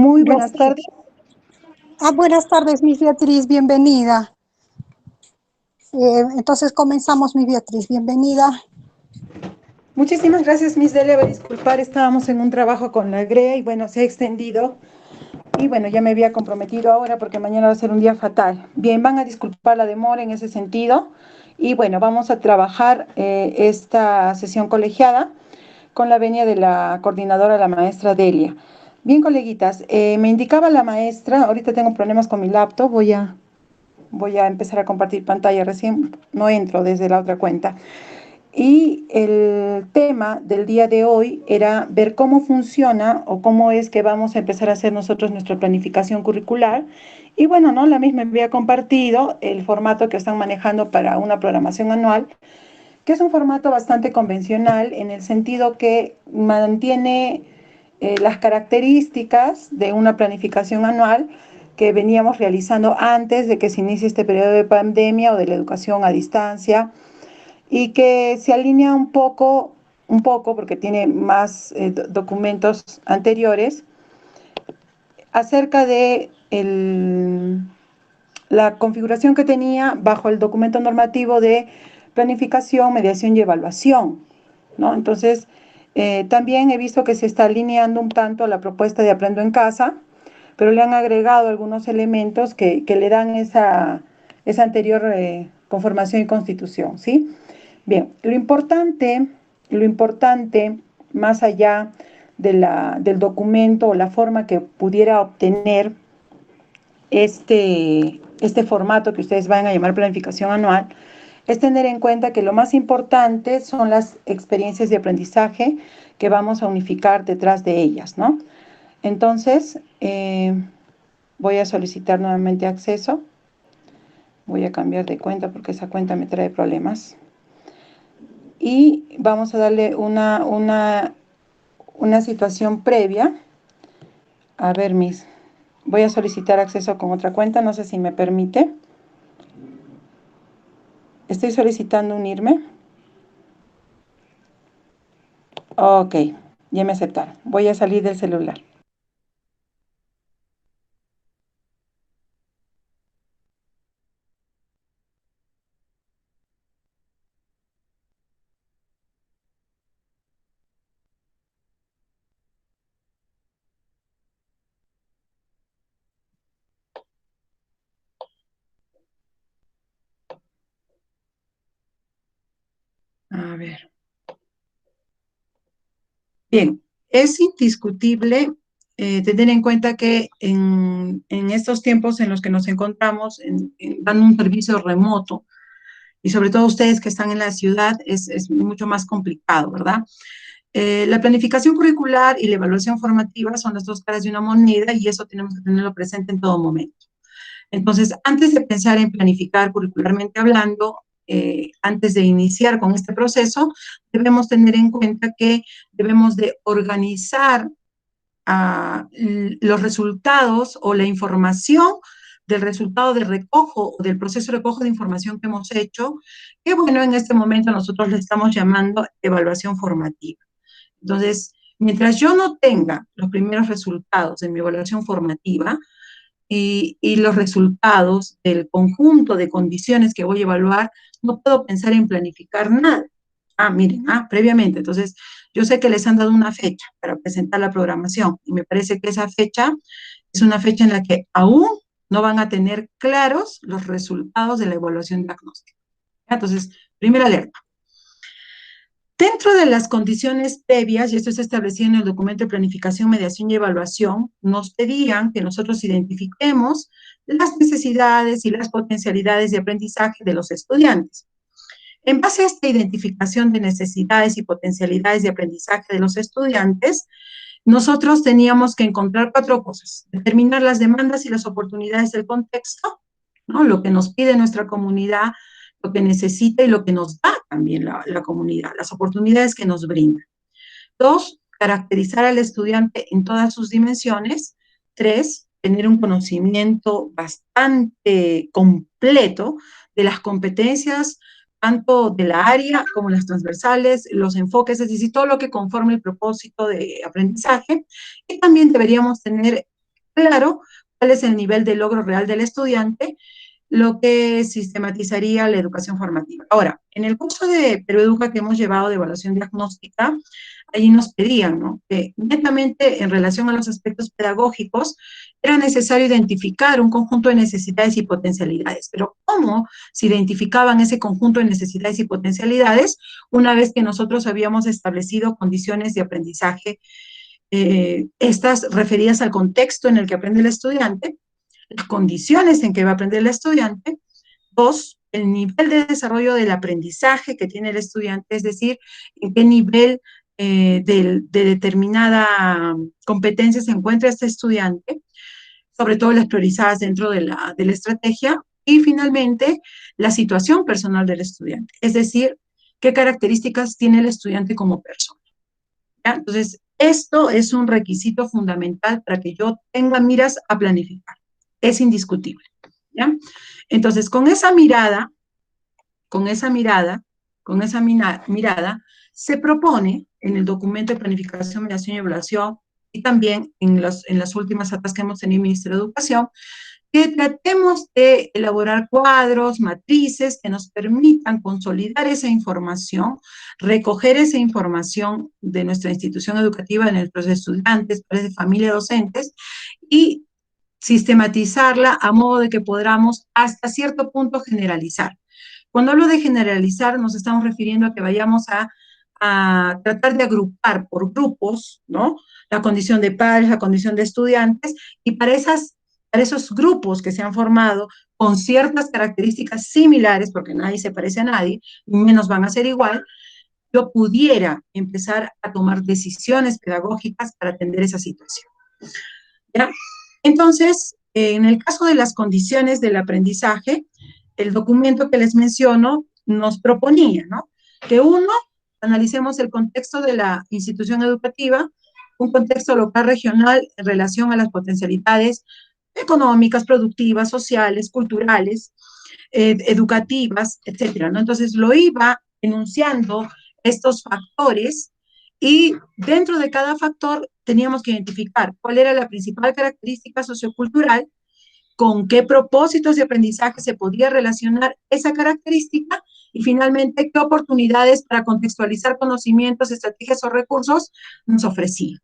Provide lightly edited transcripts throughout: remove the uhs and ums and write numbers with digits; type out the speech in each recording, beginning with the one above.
Muy buenas Gracias. tardes. Buenas tardes, Miss Beatriz, bienvenida. Entonces comenzamos, Miss Beatriz, bienvenida. Muchísimas gracias, Miss Delia. Voy a disculpar, estábamos en un trabajo con la GREA y bueno, se ha extendido. Y bueno, ya me había comprometido ahora porque mañana va a ser un día fatal. Bien, van a disculpar la demora en ese sentido. Y bueno, vamos a trabajar esta sesión colegiada con la venia de la coordinadora, la maestra Delia. Bien, coleguitas, me indicaba la maestra, ahorita tengo problemas con mi laptop, voy a empezar a compartir pantalla, recién no entro desde la otra cuenta. Y el tema del día de hoy era ver cómo funciona o cómo es que vamos a empezar a hacer nosotros nuestra planificación curricular. Y bueno, ¿no? La misma me había compartido el formato que están manejando para una programación anual, que es un formato bastante convencional en el sentido que mantiene las características de una planificación anual que veníamos realizando antes de que se inicie este periodo de pandemia o de la educación a distancia, y que se alinea un poco porque tiene más documentos anteriores acerca de la configuración que tenía bajo el documento normativo de planificación, mediación y evaluación, ¿no? Entonces, también he visto que se está alineando un tanto la propuesta de Aprendo en Casa, pero le han agregado algunos elementos que le dan esa anterior conformación y constitución, ¿sí? Bien, lo importante, más allá del documento o la forma que pudiera obtener este formato que ustedes van a llamar planificación anual, es tener en cuenta que lo más importante son las experiencias de aprendizaje que vamos a unificar detrás de ellas, ¿no? Entonces, voy a solicitar nuevamente acceso. Voy a cambiar de cuenta porque esa cuenta me trae problemas. Y vamos a darle una situación previa. A ver, voy a solicitar acceso con otra cuenta, no sé si me permite. Estoy solicitando unirme. Ok, ya me aceptaron. Voy a salir del celular. A ver. Bien, es indiscutible tener en cuenta que en estos tiempos en los que nos encontramos dando un servicio remoto, y sobre todo ustedes que están en la ciudad, es mucho más complicado, ¿verdad? La planificación curricular y la evaluación formativa son las dos caras de una moneda y eso tenemos que tenerlo presente en todo momento. Entonces, antes de pensar en planificar curricularmente hablando, antes de iniciar con este proceso, debemos tener en cuenta que debemos de organizar los resultados o la información del resultado de recojo o del proceso de recojo de información que hemos hecho, que bueno, en este momento nosotros le estamos llamando evaluación formativa. Entonces, mientras yo no tenga los primeros resultados de mi evaluación formativa y los resultados del conjunto de condiciones que voy a evaluar, no puedo pensar en planificar nada. Miren, previamente, entonces, yo sé que les han dado una fecha para presentar la programación y me parece que esa fecha es una fecha en la que aún no van a tener claros los resultados de la evaluación diagnóstica. Entonces, primera alerta. Dentro de las condiciones previas, y esto está establecido en el documento de planificación, mediación y evaluación, nos pedían que nosotros identifiquemos las necesidades y las potencialidades de aprendizaje de los estudiantes. En base a esta identificación de necesidades y potencialidades de aprendizaje de los estudiantes, nosotros teníamos que encontrar 4 cosas: determinar las demandas y las oportunidades del contexto, ¿no? Lo que nos pide nuestra comunidad, lo que necesita y lo que nos da también la comunidad, las oportunidades que nos brinda. 2, caracterizar al estudiante en todas sus dimensiones. 3, tener un conocimiento bastante completo de las competencias, tanto de la área como las transversales, los enfoques, es decir, todo lo que conforma el propósito de aprendizaje. Y también deberíamos tener claro cuál es el nivel de logro real del estudiante, lo que sistematizaría la educación formativa. Ahora, en el curso de Perú Educa que hemos llevado de evaluación diagnóstica, allí nos pedían, ¿no?, que netamente en relación a los aspectos pedagógicos era necesario identificar un conjunto de necesidades y potencialidades. Pero ¿cómo se identificaban ese conjunto de necesidades y potencialidades una vez que nosotros habíamos establecido condiciones de aprendizaje, estas referidas al contexto en el que aprende el estudiante, las condiciones en que va a aprender el estudiante? Dos, el nivel de desarrollo del aprendizaje que tiene el estudiante, es decir, en qué nivel de determinada competencia se encuentra este estudiante, sobre todo las priorizadas dentro de la estrategia. Y finalmente, la situación personal del estudiante, es decir, qué características tiene el estudiante como persona, ¿ya? Entonces, esto es un requisito fundamental para que yo tenga miras a planificar. Es indiscutible, ¿ya? Entonces, con esa mirada, mirada, se propone en el documento de planificación, mediación y evaluación, y también en las últimas actas que hemos tenido en el Ministerio de Educación, que tratemos de elaborar cuadros, matrices que nos permitan consolidar esa información, recoger esa información de nuestra institución educativa, de nuestros estudiantes, padres de familia, docentes, y sistematizarla a modo de que podamos hasta cierto punto generalizar. Cuando hablo de generalizar, nos estamos refiriendo a que vayamos a tratar de agrupar por grupos, ¿no?, la condición de padres, la condición de estudiantes, y para esos grupos que se han formado con ciertas características similares, porque nadie se parece a nadie, menos van a ser igual, yo pudiera empezar a tomar decisiones pedagógicas para atender esa situación, ¿ya? Entonces, en el caso de las condiciones del aprendizaje, el documento que les menciono nos proponía, ¿no?, que uno, analicemos el contexto de la institución educativa, un contexto local regional en relación a las potencialidades económicas, productivas, sociales, culturales, educativas, etcétera, ¿no? Entonces lo iba enunciando estos factores, y dentro de cada factor teníamos que identificar cuál era la principal característica sociocultural, con qué propósitos de aprendizaje se podía relacionar esa característica, y finalmente qué oportunidades para contextualizar conocimientos, estrategias o recursos nos ofrecía.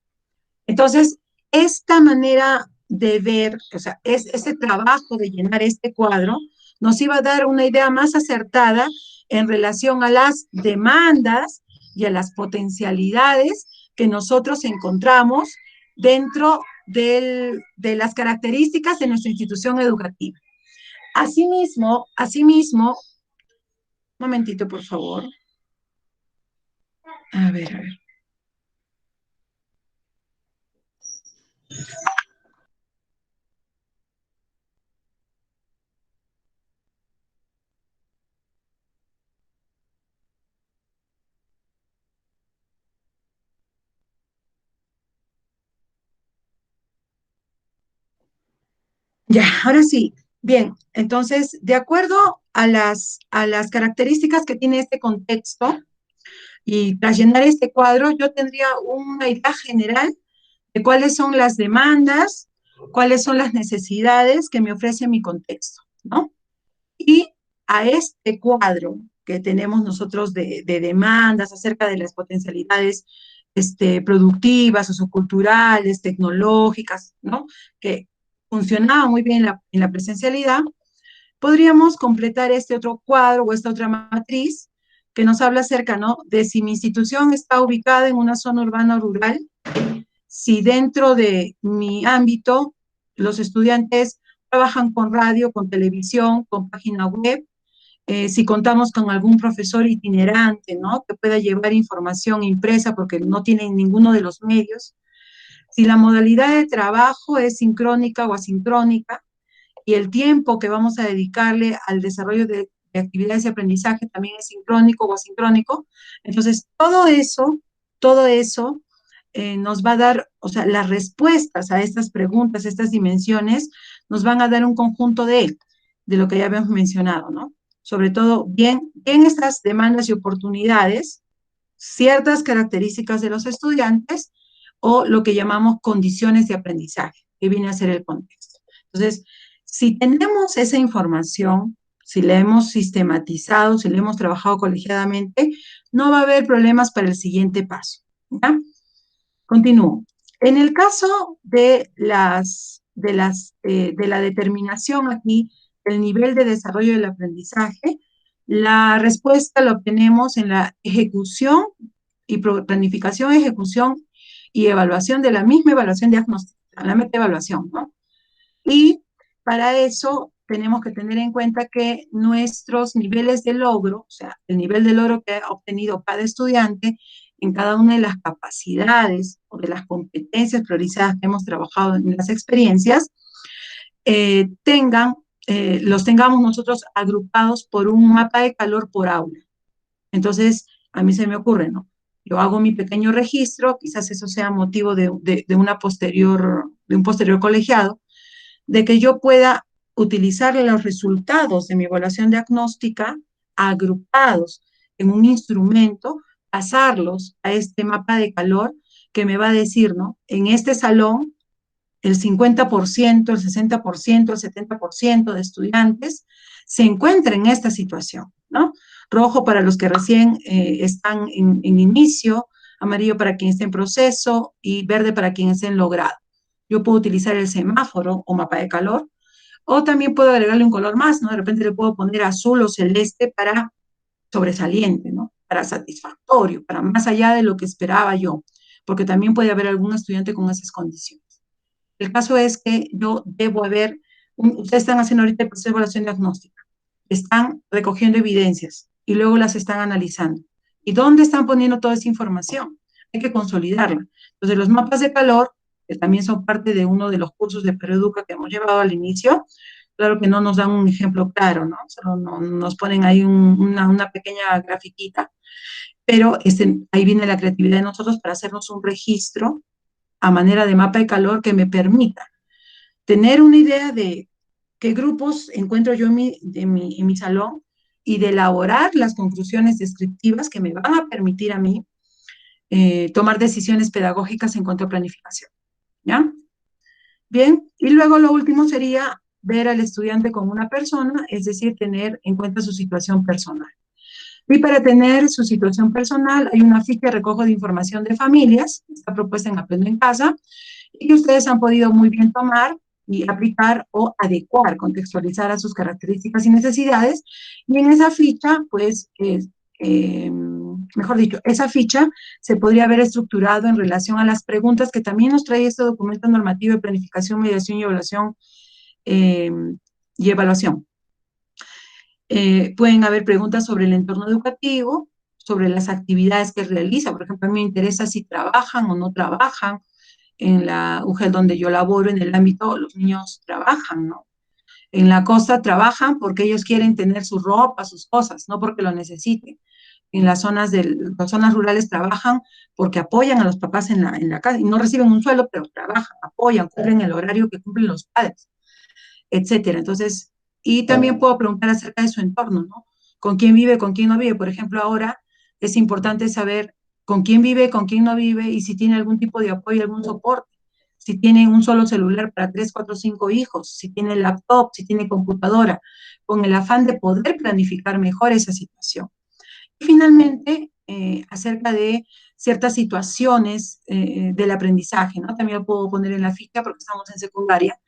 Entonces, esta manera de ver, o sea, ese trabajo de llenar este cuadro, nos iba a dar una idea más acertada en relación a las demandas y a las potencialidades que nosotros encontramos dentro de las características de nuestra institución educativa. Asimismo, un momentito, por favor. A ver. Ya, ahora sí. Bien, entonces, de acuerdo a las características que tiene este contexto, y tras llenar este cuadro, yo tendría una idea general de cuáles son las demandas, cuáles son las necesidades que me ofrece mi contexto, ¿no? Y a este cuadro que tenemos nosotros de demandas acerca de las potencialidades productivas, socioculturales, tecnológicas, ¿no?, que funcionaba muy bien en la presencialidad, podríamos completar este otro cuadro o esta otra matriz que nos habla acerca, ¿no?, de si mi institución está ubicada en una zona urbana o rural, si dentro de mi ámbito los estudiantes trabajan con radio, con televisión, con página web, si contamos con algún profesor itinerante, ¿no?, que pueda llevar información impresa porque no tienen ninguno de los medios, si la modalidad de trabajo es sincrónica o asincrónica, y el tiempo que vamos a dedicarle al desarrollo de actividades de aprendizaje también es sincrónico o asincrónico. Entonces, todo eso nos va a dar, o sea, las respuestas a estas preguntas, estas dimensiones, nos van a dar un conjunto de lo que ya habíamos mencionado, ¿no? Sobre todo, bien estas demandas y oportunidades, ciertas características de los estudiantes, o lo que llamamos condiciones de aprendizaje. que viene a ser el contexto. Entonces, si tenemos esa información, si la hemos sistematizado, si la hemos trabajado colegiadamente, no va a haber problemas para el siguiente paso. ¿Ya? Continúo. En el caso de la determinación aquí del nivel de desarrollo del aprendizaje, la respuesta la obtenemos en la ejecución y planificación, ejecución y evaluación de la misma evaluación diagnóstica, la meta-evaluación, ¿no? Y para eso tenemos que tener en cuenta que nuestros niveles de logro, o sea, el nivel de logro que ha obtenido cada estudiante en cada una de las capacidades o de las competencias priorizadas que hemos trabajado en las experiencias, los tengamos nosotros agrupados por un mapa de calor por aula. Entonces, a mí se me ocurre, ¿no? Yo hago mi pequeño registro, quizás eso sea motivo de un posterior colegiado, de que yo pueda utilizar los resultados de mi evaluación diagnóstica agrupados en un instrumento, pasarlos a este mapa de calor que me va a decir, ¿no? En este salón, el 50%, el 60%, el 70% de estudiantes se encuentra en esta situación, ¿no? Rojo para los que recién están en inicio, amarillo para quien esté en proceso y verde para quien esté en logrado. Yo puedo utilizar el semáforo o mapa de calor, o también puedo agregarle un color más, ¿no? De repente le puedo poner azul o celeste para sobresaliente, ¿no? Para satisfactorio, para más allá de lo que esperaba yo, porque también puede haber algún estudiante con esas condiciones. El caso es que yo debo haber, ustedes están haciendo ahorita el proceso de evaluación diagnóstica, están recogiendo evidencias y luego las están analizando. ¿Y dónde están poniendo toda esa información? Hay que consolidarla. Entonces, los mapas de calor, que también son parte de uno de los cursos de Pereduca que hemos llevado al inicio, claro que no nos dan un ejemplo claro, ¿no? Solo nos ponen ahí una pequeña grafiquita, pero ahí viene la creatividad de nosotros para hacernos un registro a manera de mapa de calor que me permita tener una idea de qué grupos encuentro yo en mi salón y de elaborar las conclusiones descriptivas que me van a permitir a mí tomar decisiones pedagógicas en cuanto a planificación. ¿Ya? Bien, y luego lo último sería ver al estudiante como una persona, es decir, tener en cuenta su situación personal. Y para tener su situación personal, hay una ficha de recojo de información de familias, está propuesta en Aprendo en Casa, y que ustedes han podido muy bien tomar y aplicar o adecuar, contextualizar a sus características y necesidades. Y en esa ficha, pues, mejor dicho, esa ficha se podría haber estructurado en relación a las preguntas que también nos trae este documento normativo de planificación, mediación y evaluación. Eh, y evaluación. Pueden haber preguntas sobre el entorno educativo, sobre las actividades que realiza. Por ejemplo, a mí me interesa si trabajan o no trabajan en la UGEL donde yo laboro, en el ámbito, los niños trabajan, ¿no? En la costa trabajan porque ellos quieren tener su ropa, sus cosas, no porque lo necesiten. En las zonas rurales trabajan porque apoyan a los papás en la casa y no reciben un sueldo, pero trabajan, apoyan, cumplen el horario que cumplen los padres, etcétera. Entonces, y también puedo preguntar acerca de su entorno, ¿no? ¿Con quién vive, con quién no vive? Por ejemplo, ahora es importante saber con quién vive, con quién no vive y si tiene algún tipo de apoyo, algún soporte. Si tiene un solo celular para 3, 4, 5 hijos, si tiene laptop, si tiene computadora, con el afán de poder planificar mejor esa situación. Y finalmente, acerca de ciertas situaciones del aprendizaje, ¿no? También lo puedo poner en la ficha porque estamos en secundaria.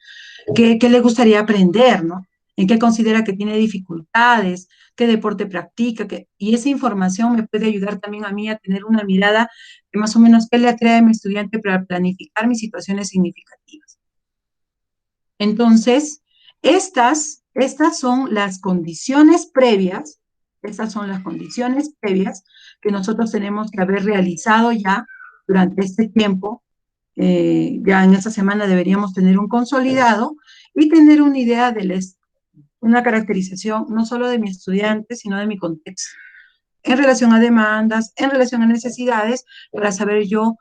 ¿Qué le gustaría aprender, no? ¿En qué considera que tiene dificultades? ¿Qué deporte practica? Y esa información me puede ayudar también a mí a tener una mirada de más o menos qué le atrae a mi estudiante para planificar mis situaciones significativas. Entonces, estas son las condiciones previas, estas son las condiciones previas que nosotros tenemos que haber realizado ya durante este tiempo. Ya en esta semana deberíamos tener un consolidado y tener una idea de una caracterización no solo de mi estudiante, sino de mi contexto, en relación a demandas, en relación a necesidades, para saber yo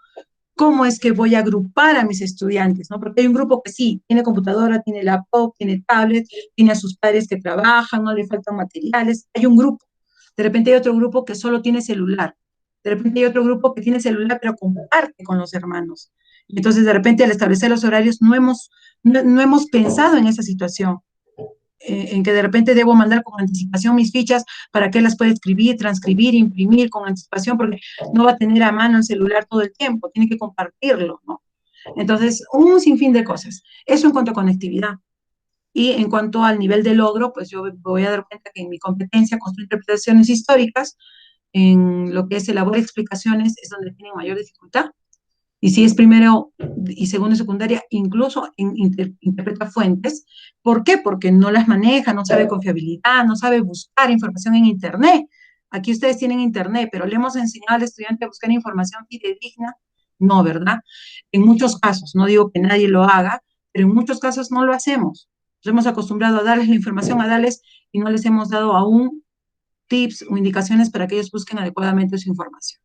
cómo es que voy a agrupar a mis estudiantes, ¿no? Porque hay un grupo que sí, tiene computadora, tiene laptop, tiene tablet, tiene a sus padres que trabajan, no le faltan materiales, hay un grupo. De repente hay otro grupo que solo tiene celular. De repente hay otro grupo que tiene celular pero comparte con los hermanos. Entonces, de repente, al establecer los horarios, no hemos pensado en esa situación, en que de repente debo mandar con anticipación mis fichas para que él las pueda escribir, transcribir, imprimir con anticipación, porque no va a tener a mano el celular todo el tiempo, tiene que compartirlo, ¿no? Entonces, un sinfín de cosas. Eso en cuanto a conectividad. Y en cuanto al nivel de logro, pues yo voy a dar cuenta que en mi competencia construir interpretaciones históricas, en lo que es elaborar explicaciones, es donde tienen mayor dificultad. Y si es primero y segundo secundaria, incluso interpreta fuentes. ¿Por qué? Porque no las maneja, no sabe confiabilidad, no sabe buscar información en Internet. Aquí ustedes tienen Internet, pero le hemos enseñado al estudiante a buscar información fidedigna. No, ¿verdad? En muchos casos, no digo que nadie lo haga, pero en muchos casos no lo hacemos. Nos hemos acostumbrado a darles la información, a darles, y no les hemos dado aún tips o indicaciones para que ellos busquen adecuadamente su información.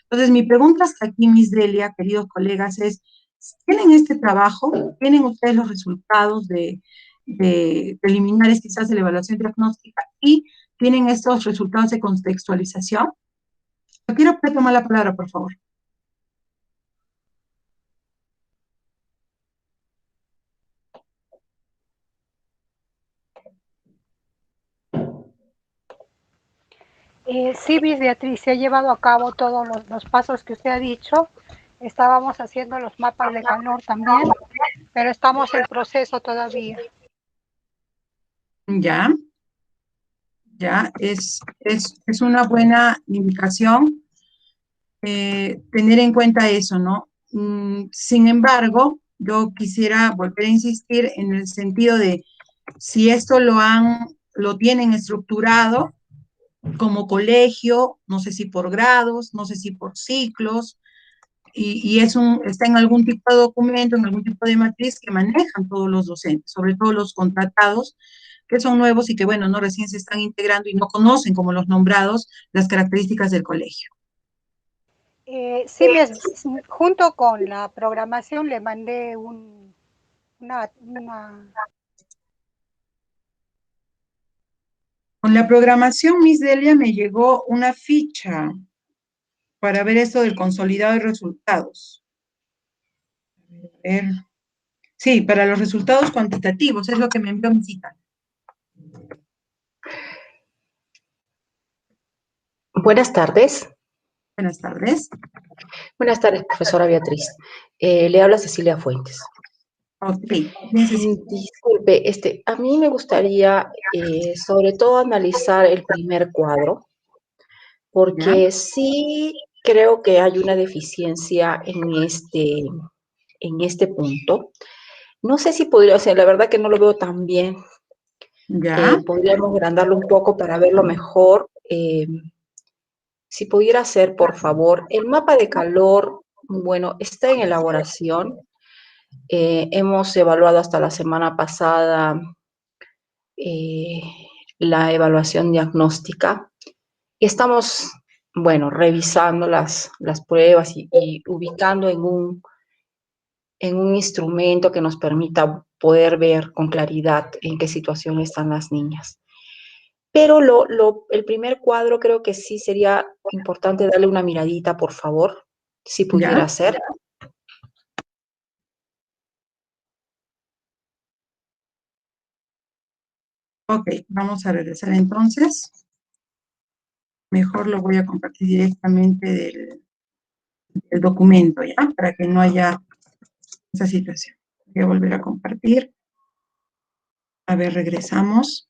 Entonces, mi pregunta hasta aquí, Miss Delia, queridos colegas, es, ¿tienen este trabajo? ¿Tienen ustedes los resultados de preliminares quizás de la evaluación diagnóstica y tienen estos resultados de contextualización? Yo quiero que tomar la palabra, por favor. Sí, Miss Beatriz, se ha llevado a cabo todos los pasos que usted ha dicho. Estábamos haciendo los mapas de calor también, pero estamos en proceso todavía. Ya, ya, es una buena indicación tener en cuenta eso, ¿no? Sin embargo, yo quisiera volver a insistir en el sentido de si esto lo tienen estructurado como colegio, no sé si por grados, no sé si por ciclos, y está en algún tipo de documento, en algún tipo de matriz que manejan todos los docentes, sobre todo los contratados, que son nuevos y que, bueno, no recién se están integrando y no conocen como los nombrados las características del colegio. Sí, junto con la programación le mandé una Con la programación, Miss Delia, me llegó una ficha para ver esto del consolidado de resultados. A ver. Sí, para los resultados cuantitativos, es lo que me envió mi cita. Buenas tardes. Buenas tardes. Buenas tardes, profesora Beatriz. Le habla Cecilia Fuentes. Ok. Disculpe, a mí me gustaría sobre todo analizar el primer cuadro, porque ¿Ya? sí creo que hay una deficiencia en este punto. No sé si podría, o sea, la verdad que no lo veo tan bien. ¿Ya? Podríamos agrandarlo un poco para verlo mejor. Si pudiera hacer, por favor, el mapa de calor, bueno, está en elaboración. Hemos evaluado hasta la semana pasada eh, la evaluación diagnóstica. Estamos, bueno, revisando las pruebas y ubicando en un instrumento que nos permita poder ver con claridad en qué situación están las niñas. Pero el primer cuadro creo que sí sería importante darle una miradita, por favor, si pudiera ¿Ya? ser. Ok, vamos a regresar entonces. Mejor lo voy a compartir directamente del documento, ¿ya? Para que no haya esa situación. Voy a volver a compartir. A ver, regresamos.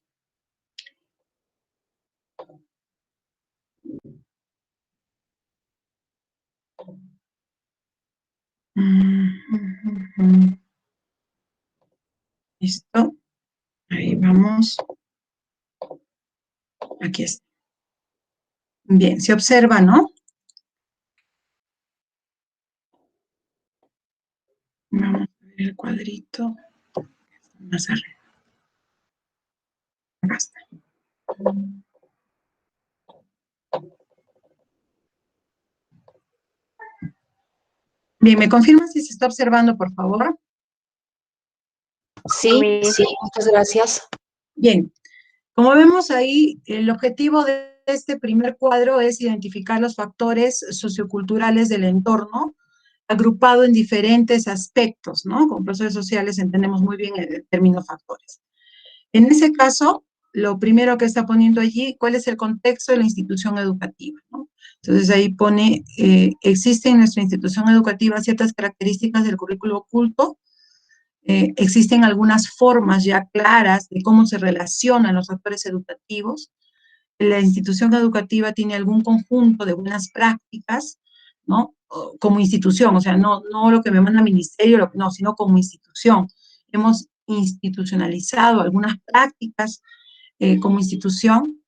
Listo. Ahí vamos. Aquí está. Bien, se observa, ¿no? Vamos a ver el cuadrito. Más arriba. Acá está. Bien, ¿me confirma si se está observando, por favor? Sí, sí, muchas gracias. Bien, como vemos ahí, el objetivo de este primer cuadro es identificar los factores socioculturales del entorno agrupado en diferentes aspectos, ¿no? Con procesos sociales entendemos muy bien el término factores. En ese caso, lo primero que está poniendo allí, ¿cuál es el contexto de la institución educativa, ¿no? Entonces ahí pone, existen en nuestra institución educativa ciertas características del currículo oculto, existen algunas formas ya claras de cómo se relacionan los actores educativos. La institución educativa tiene algún conjunto de buenas prácticas, ¿no? Como institución, o sea, no lo que me manda el ministerio, no, sino como institución. Hemos institucionalizado algunas prácticas como institución,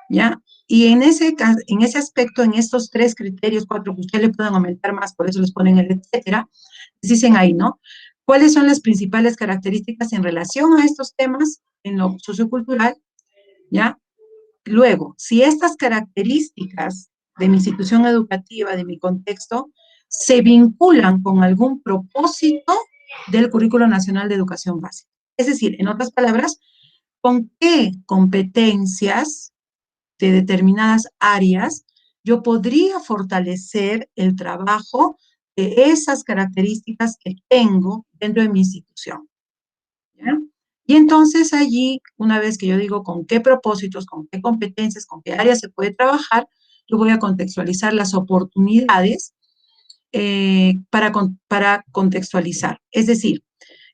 ¿ya? Y en ese aspecto, en estos 3 criterios, 4, que ustedes le pueden aumentar más, por eso les ponen el etcétera, les dicen ahí, ¿no? ¿Cuáles son las principales características en relación a estos temas en lo sociocultural? ¿Ya? Luego, si estas características de mi institución educativa, de mi contexto, se vinculan con algún propósito del Currículo Nacional de Educación Básica. Es decir, en otras palabras, ¿con qué competencias de determinadas áreas yo podría fortalecer el trabajo de esas características que tengo dentro de mi institución? ¿Ya? Y entonces allí, una vez que yo digo con qué propósitos, con qué competencias, con qué áreas se puede trabajar, yo voy a contextualizar las oportunidades para contextualizar. Es decir,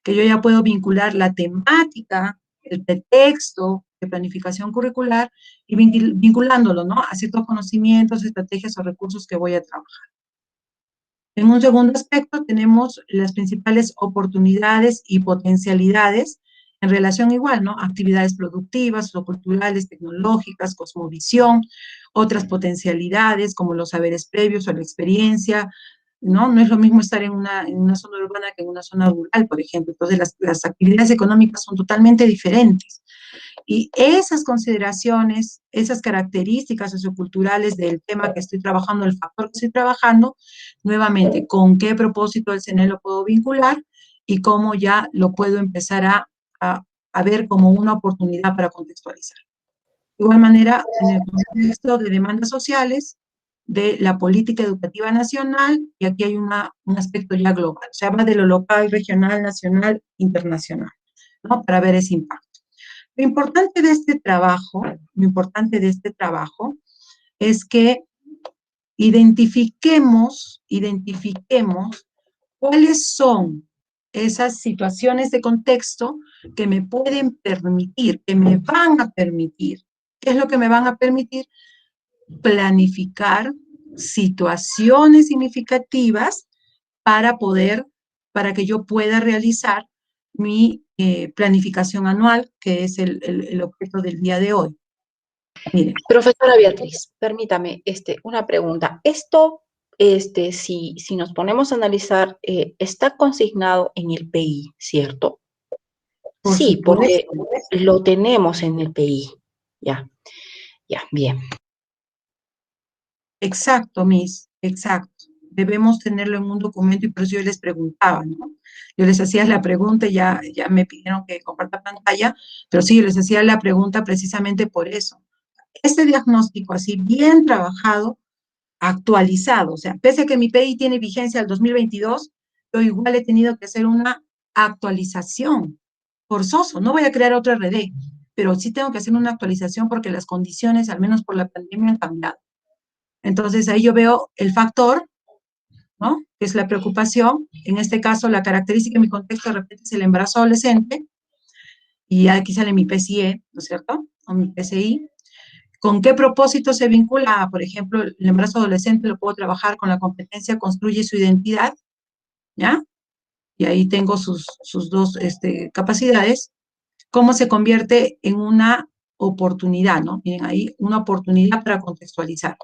que yo ya puedo vincular la temática, el pretexto de planificación curricular y vinculándolo, ¿no? A ciertos conocimientos, estrategias o recursos que voy a trabajar. En un segundo aspecto tenemos las principales oportunidades y potencialidades en relación igual, ¿no? Actividades productivas, socioculturales, tecnológicas, cosmovisión, otras potencialidades como los saberes previos o la experiencia, ¿no? No es lo mismo estar en una zona urbana que en una zona rural, por ejemplo. Entonces, las actividades económicas son totalmente diferentes. Y esas consideraciones, esas características socioculturales del tema que estoy trabajando, el factor que estoy trabajando, nuevamente, ¿con qué propósito del CNE lo puedo vincular y cómo ya lo puedo empezar a ver como una oportunidad para contextualizar? De igual manera, en el contexto de demandas sociales, de la política educativa nacional, y aquí hay un aspecto ya global, o sea, va de lo local, regional, nacional, internacional, ¿no? Para ver ese impacto. Lo importante de este trabajo es que identifiquemos cuáles son esas situaciones de contexto que me pueden permitir, que me van a permitir. ¿Qué es lo que me van a permitir? Planificar situaciones significativas para que yo pueda realizar mi planificación anual, que es el objeto del día de hoy. Mire. Profesora Beatriz, permítame una pregunta. Esto, si nos ponemos a analizar, está consignado en el PI, ¿cierto? Sí, porque lo tenemos en el PI. Ya, bien. Exacto, exacto. Debemos tenerlo en un documento y por eso yo les preguntaba, ¿no? Yo les hacía la pregunta y ya me pidieron que comparta pantalla, pero sí, yo les hacía la pregunta precisamente por eso. Este diagnóstico así bien trabajado, actualizado, o sea, pese a que mi PI tiene vigencia al 2022, yo igual he tenido que hacer una actualización forzoso, no voy a crear otra RD, pero sí tengo que hacer una actualización porque las condiciones, al menos por la pandemia, han cambiado. Entonces ahí yo veo el factor, ¿no? Que es la preocupación. En este caso, la característica en mi contexto de repente es el embarazo adolescente, y aquí sale mi PCE, ¿no es cierto? O mi PCI. ¿Con qué propósito se vincula? Por ejemplo, el embarazo adolescente lo puedo trabajar con la competencia construye su identidad, ¿ya? Y ahí tengo sus dos capacidades. ¿Cómo se convierte en una oportunidad, ¿no? Miren ahí, una oportunidad para contextualizar.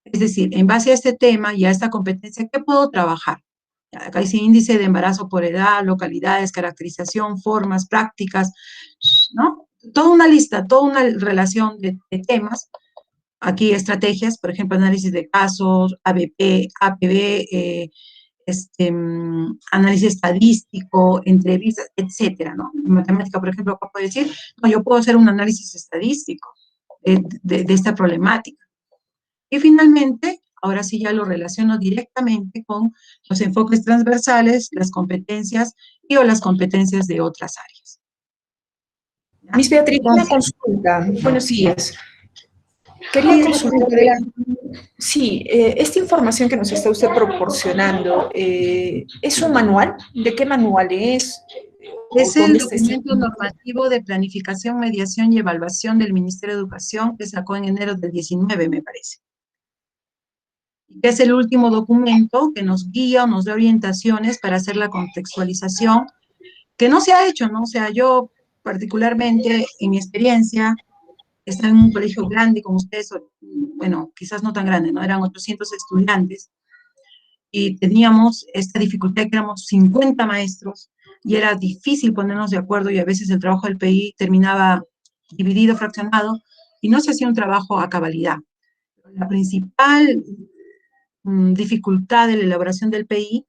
Es decir, en base a este tema y a esta competencia, ¿qué puedo trabajar? Acá dice índice de embarazo por edad, localidades, caracterización, formas, prácticas, ¿no? Toda una lista, toda una relación de temas. Aquí estrategias, por ejemplo, análisis de casos, ABP, APB, análisis estadístico, entrevistas, etcétera, ¿no? En matemática, por ejemplo, acá puedo decir, no, yo puedo hacer un análisis estadístico de esta problemática. Y finalmente, ahora sí ya lo relaciono directamente con los enfoques transversales, las competencias y o las competencias de otras áreas. ¿Ya? Miss Beatriz, una Entonces, consulta. Buenos días. Quería sí, consultar, adelante. sí, esta información que nos está usted proporcionando, ¿es un manual? ¿De qué manual es? ¿O Es el dónde está este? documento normativo de planificación, mediación y evaluación del Ministerio de Educación que sacó en enero del 19, me parece. Que es el último documento que nos guía o nos da orientaciones para hacer la contextualización, que no se ha hecho, ¿no? O sea, yo particularmente en mi experiencia, estaba en un colegio grande como ustedes, bueno, quizás no tan grande, ¿no? Eran 800 estudiantes y teníamos esta dificultad que éramos 50 maestros y era difícil ponernos de acuerdo y a veces el trabajo del PI terminaba dividido, fraccionado y no se hacía un trabajo a cabalidad. La principal dificultad de la elaboración del PI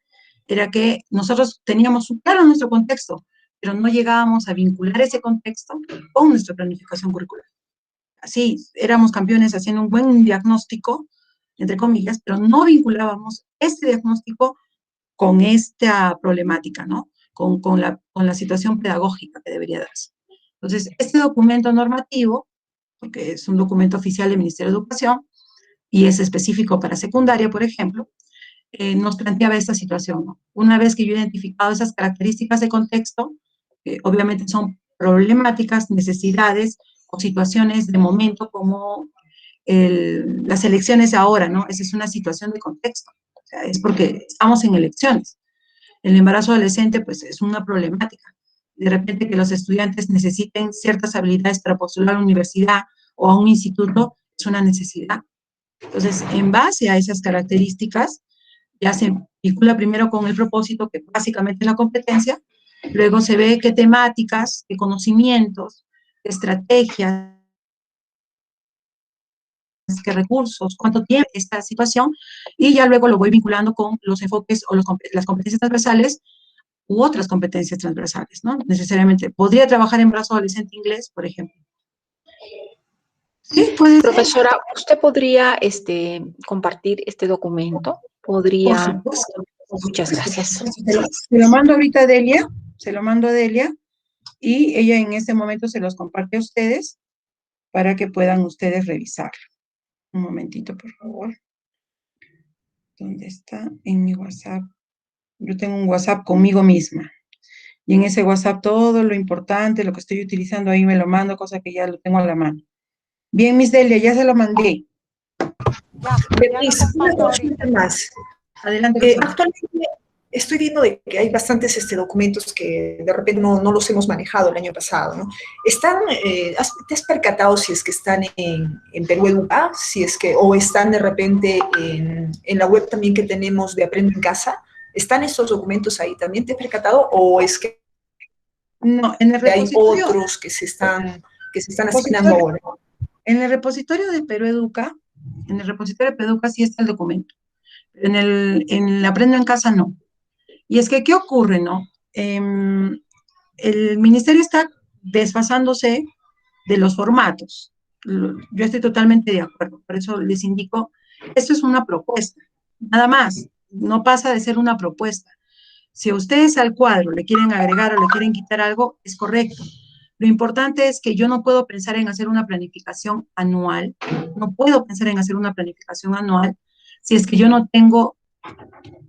era que nosotros teníamos claro nuestro contexto, pero no llegábamos a vincular ese contexto con nuestra planificación curricular. Así, éramos campeones haciendo un buen diagnóstico, entre comillas, pero no vinculábamos este diagnóstico con esta problemática, ¿no? Con la situación pedagógica que debería darse. Entonces, este documento normativo, porque es un documento oficial del Ministerio de Educación, y es específico para secundaria, por ejemplo, nos planteaba esta situación, ¿no? Una vez que yo he identificado esas características de contexto, obviamente son problemáticas, necesidades o situaciones de momento como las elecciones ahora, ¿no? Esa es una situación de contexto, o sea, es porque estamos en elecciones. El embarazo adolescente, pues, es una problemática. De repente que los estudiantes necesiten ciertas habilidades para postular a la universidad o a un instituto, es una necesidad. Entonces, en base a esas características, ya se vincula primero con el propósito, que básicamente es la competencia, luego se ve qué temáticas, qué conocimientos, qué estrategias, qué recursos, cuánto tiempo esta situación, y ya luego lo voy vinculando con los enfoques o las competencias transversales u otras competencias transversales, ¿no? Necesariamente. Podría trabajar en embarazo adolescente inglés, por ejemplo. Sí, puede ser. Profesora, ¿usted podría compartir este documento? Por Podría. supuesto. Muchas gracias. Se lo mando ahorita a Delia, se lo mando a Delia, y ella en este momento se los comparte a ustedes para que puedan ustedes revisarlo. Un momentito, por favor. ¿Dónde está? En mi WhatsApp. Yo tengo un WhatsApp conmigo misma. Y en ese WhatsApp todo lo importante, lo que estoy utilizando ahí me lo mando, cosa que ya lo tengo a la mano. Bien, Miss Delia, ya se lo mandé. Ya Beatriz, lo una comparto consulta ahorita. más. Adelante. Actualmente estoy viendo de que hay bastantes documentos que de repente no los hemos manejado el año pasado, ¿no? ¿Te has percatado si es que están en Perú Educa, si es que, o están de repente en la web también que tenemos de Aprende en Casa? ¿Están estos documentos ahí también? ¿Te has percatado o es que No, en el hay repositorio, otros que se están asignando ahora? en el repositorio de Perú Educa, en el repositorio de Perú Educa sí está el documento. En Aprendo en Casa no. Y es que, ¿qué ocurre, no? El ministerio está desfasándose de los formatos. Yo estoy totalmente de acuerdo, por eso les indico, esto es una propuesta, nada más, no pasa de ser una propuesta. Si a ustedes al cuadro le quieren agregar o le quieren quitar algo, es correcto. Lo importante es que yo no puedo pensar en hacer una planificación anual, no puedo pensar en hacer una planificación anual si es que yo no tengo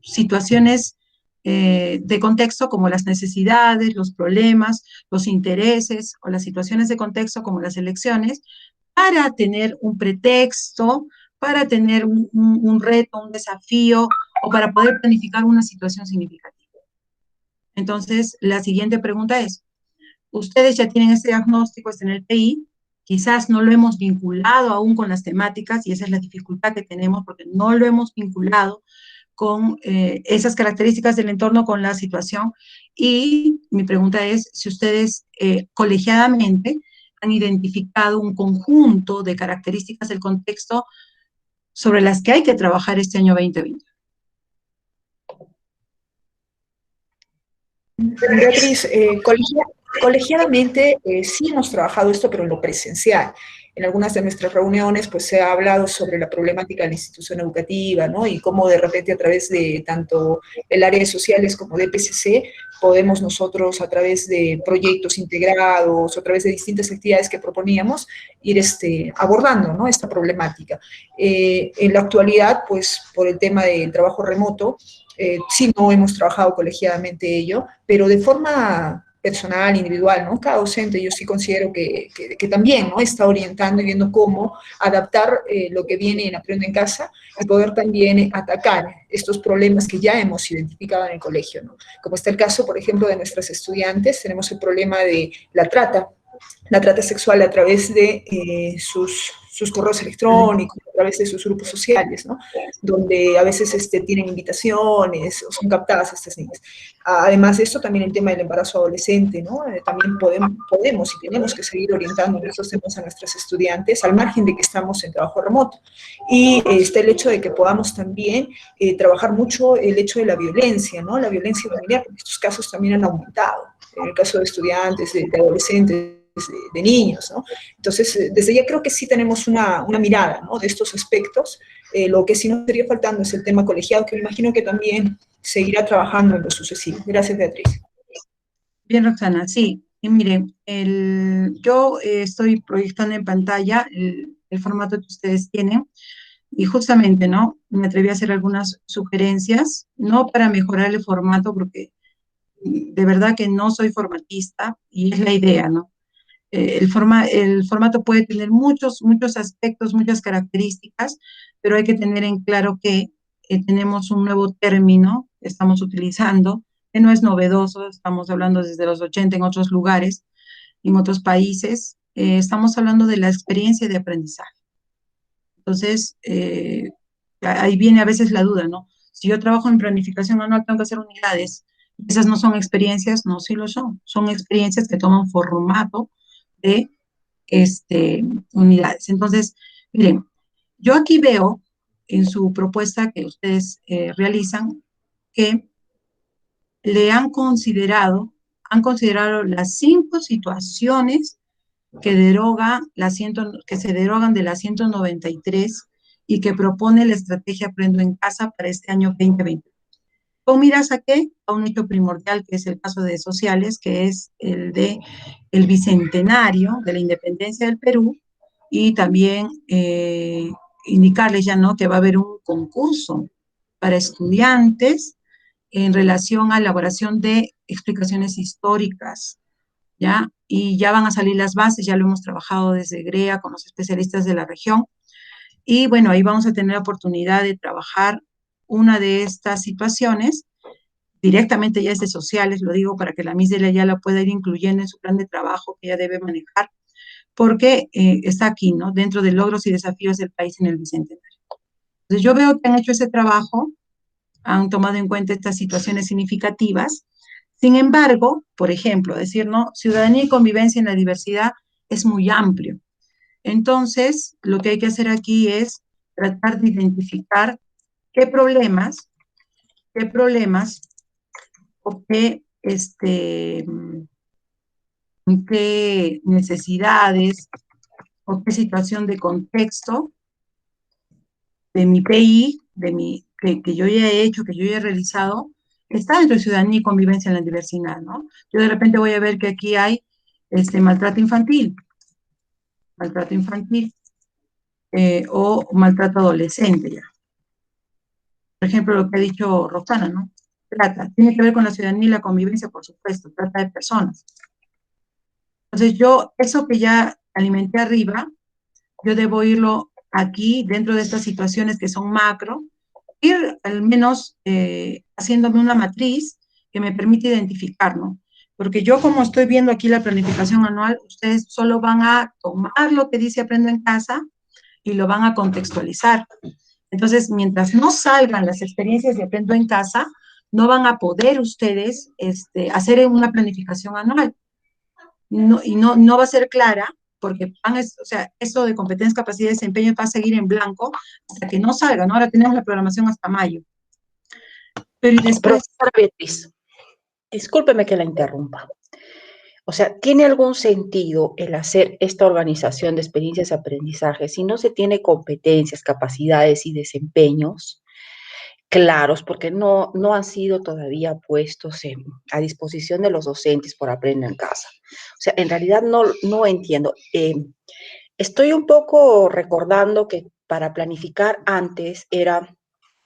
situaciones de contexto como las necesidades, los problemas, los intereses o las situaciones de contexto como las elecciones, para tener un pretexto, para tener un reto, un desafío o para poder planificar una situación significativa. Entonces, la siguiente pregunta es, ustedes ya tienen este diagnóstico, está en el PI, quizás no lo hemos vinculado aún con las temáticas y esa es la dificultad que tenemos porque no lo hemos vinculado con esas características del entorno, con la situación. Y mi pregunta es si ustedes colegiadamente han identificado un conjunto de características del contexto sobre las que hay que trabajar este año 2020. Beatriz, colegiadamente sí hemos trabajado esto, pero en lo presencial. en algunas de nuestras reuniones pues se ha hablado sobre la problemática de la institución educativa, ¿no? Y cómo de repente a través de tanto el área de sociales como de PCC podemos nosotros a través de proyectos integrados o a través de distintas actividades que proponíamos ir abordando, ¿no?, esta problemática. En la actualidad, pues por el tema del trabajo remoto, sí no hemos trabajado colegiadamente ello, pero de forma personal, individual, ¿no? Cada docente yo sí considero que también, ¿no?, está orientando y viendo cómo adaptar lo que viene en Aprendo en Casa y poder también atacar estos problemas que ya hemos identificado en el colegio, ¿no? Como está el caso, por ejemplo, de nuestras estudiantes, tenemos el problema de la trata sexual a través de sus correos electrónicos, a través de sus grupos sociales, ¿no? Donde a veces tienen invitaciones o son captadas estas niñas. Además de esto, también el tema del embarazo adolescente, ¿no? También podemos y tenemos que seguir orientando en estos temas a nuestras estudiantes, al margen de que estamos en trabajo remoto. Y está el hecho de que podamos también trabajar mucho el hecho de la violencia, ¿no? La violencia familiar, porque estos casos también han aumentado. En el caso de estudiantes, de adolescentes, de niños, ¿no? Entonces, desde ya creo que sí tenemos una mirada, ¿no?, de estos aspectos. Lo que sí nos estaría faltando es el tema colegiado, que me imagino que también seguirá trabajando en lo sucesivo. Gracias, Beatriz. Bien, Roxana, sí. Y mire, yo estoy proyectando en pantalla el formato que ustedes tienen y justamente, ¿no?, me atreví a hacer algunas sugerencias, no para mejorar el formato, porque de verdad que no soy formatista y es la idea, ¿no? El formato puede tener muchos aspectos, muchas características, pero hay que tener en claro que tenemos un nuevo término que estamos utilizando, que no es novedoso, estamos hablando desde los 80 en otros lugares, en otros países, estamos hablando de la experiencia de aprendizaje. Entonces, ahí viene a veces la duda, ¿no? Si yo trabajo en planificación anual, tengo que hacer unidades. Esas no son experiencias, no, sí lo son experiencias que toman formato de unidades. Entonces, miren, yo aquí veo en su propuesta que ustedes realizan que le han considerado las 5 situaciones que que se derogan de la 193 y que propone la estrategia Aprendo en Casa para este año 2020. Con miras a qué? A un hecho primordial, que es el caso de sociales, que es el de el bicentenario de la independencia del Perú, y también indicarles ya, ¿no?, que va a haber un concurso para estudiantes en relación a la elaboración de explicaciones históricas, ¿ya? Y ya van a salir las bases, ya lo hemos trabajado desde GREA con los especialistas de la región, y bueno, ahí vamos a tener la oportunidad de trabajar una de estas situaciones directamente ya es de sociales, lo digo para que la MISDELA ya la pueda ir incluyendo en su plan de trabajo que ella debe manejar, porque está aquí, ¿no?, dentro de logros y desafíos del país en el Bicentenario. Entonces yo veo que han hecho ese trabajo, han tomado en cuenta estas situaciones significativas. Sin embargo, por ejemplo, decir, ¿no?, ciudadanía y convivencia en la diversidad es muy amplio. Entonces, lo que hay que hacer aquí es tratar de identificar qué problemas o qué necesidades o qué situación de contexto de mi PI, que yo ya he hecho, que yo ya he realizado, está dentro de ciudadanía y convivencia en la diversidad, ¿no? Yo de repente voy a ver que aquí hay maltrato infantil, o maltrato adolescente ya. Por ejemplo, lo que ha dicho Roxana, ¿no? Trata, tiene que ver con la ciudadanía y la convivencia, por supuesto, trata de personas. Entonces yo, eso que ya alimenté arriba, yo debo irlo aquí, dentro de estas situaciones que son macro, ir al menos haciéndome una matriz que me permite identificar, ¿no? Porque yo, como estoy viendo aquí la planificación anual, ustedes solo van a tomar lo que dice Aprendo en Casa y lo van a contextualizar. Entonces, mientras no salgan las experiencias de Aprendo en Casa, no van a poder ustedes hacer una planificación anual. No va a ser clara, porque o sea, esto de competencias, capacidad y desempeño va a seguir en blanco hasta que no salga, ¿no? Ahora tenemos la programación hasta mayo. Pero y después... Profesora Beatriz, discúlpeme que la interrumpa. O sea, ¿tiene algún sentido el hacer esta organización de experiencias de aprendizaje si no se tiene competencias, capacidades y desempeños claros, porque no han sido todavía puestos a disposición de los docentes por Aprendo en Casa? O sea, en realidad no entiendo. Estoy un poco recordando que para planificar antes era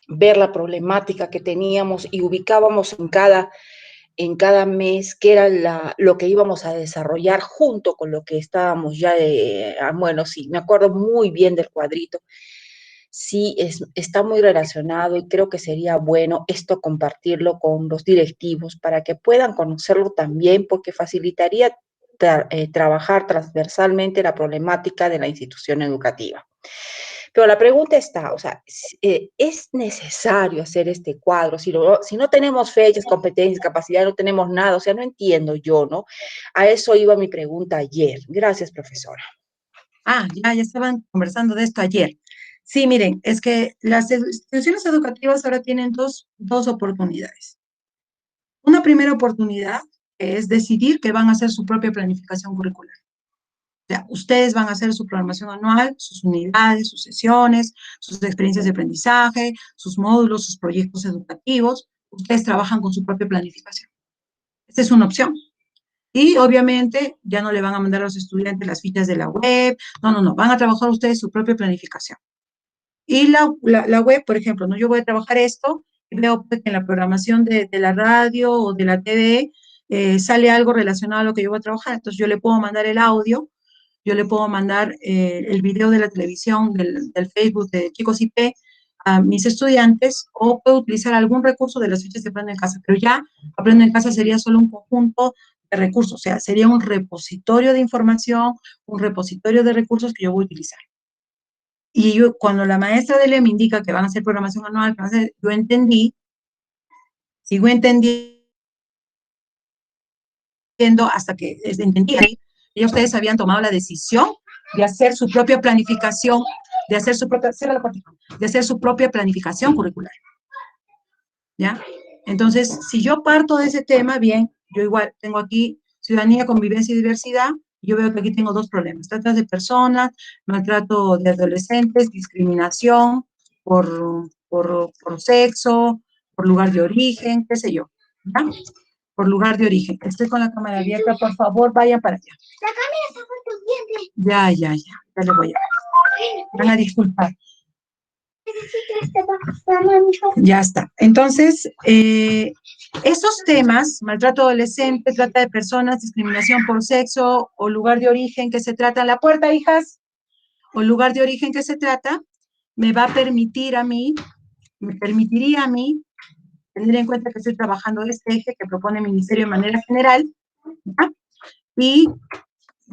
ver la problemática que teníamos y ubicábamos en cada mes qué era lo que íbamos a desarrollar junto con lo que estábamos ya, bueno, sí, me acuerdo muy bien del cuadrito. Sí, está muy relacionado y creo que sería bueno esto compartirlo con los directivos para que puedan conocerlo también, porque facilitaría trabajar transversalmente la problemática de la institución educativa. Pero la pregunta está, o sea, ¿es necesario hacer este cuadro? Si no tenemos fechas, competencias, capacidad, no tenemos nada, o sea, no entiendo yo, ¿no? A eso iba mi pregunta ayer. Gracias, profesora. Ya estaban conversando de esto ayer. Sí, miren, es que las instituciones educativas ahora tienen dos oportunidades. Una primera oportunidad es decidir que van a hacer su propia planificación curricular. O sea, ustedes van a hacer su programación anual, sus unidades, sus sesiones, sus experiencias de aprendizaje, sus módulos, sus proyectos educativos. Ustedes trabajan con su propia planificación. Esta es una opción. Y obviamente ya no le van a mandar a los estudiantes las fichas de la web. No. Van a trabajar ustedes su propia planificación. Y la web, por ejemplo, ¿no? Yo voy a trabajar esto y veo que en la programación de la radio o de la TV sale algo relacionado a lo que yo voy a trabajar. Entonces yo le puedo mandar el audio, yo le puedo mandar el video de la televisión, del Facebook de Chicos IP a mis estudiantes, o puedo utilizar algún recurso de las fichas de Aprendo en Casa, pero ya Aprendo en Casa sería solo un conjunto de recursos, o sea, sería un repositorio de información, un repositorio de recursos que yo voy a utilizar. Y yo, cuando la maestra de LE me indica que van a hacer programación anual, yo entendí, sigo entendiendo hasta que entendí ahí, y ustedes habían tomado la decisión de hacer su propia planificación, de hacer su propia planificación curricular. ¿Ya? Entonces, si yo parto de ese tema, bien, yo igual tengo aquí ciudadanía, convivencia y diversidad. Yo veo que aquí tengo dos problemas: trata de personas, maltrato de adolescentes, discriminación por sexo, por lugar de origen, qué sé yo, ¿ya? Por lugar de origen. Estoy con la cámara abierta, por favor, vayan para allá. La cámara está con tu diente. Ya le voy a... Van a disculpar. Ya está. Entonces, esos temas, maltrato adolescente, trata de personas, discriminación por sexo o lugar de origen que se trata, la puerta, hijas, o lugar de origen que se trata, me permitiría a mí tener en cuenta que estoy trabajando este eje que propone el Ministerio de manera general, ¿ya? Y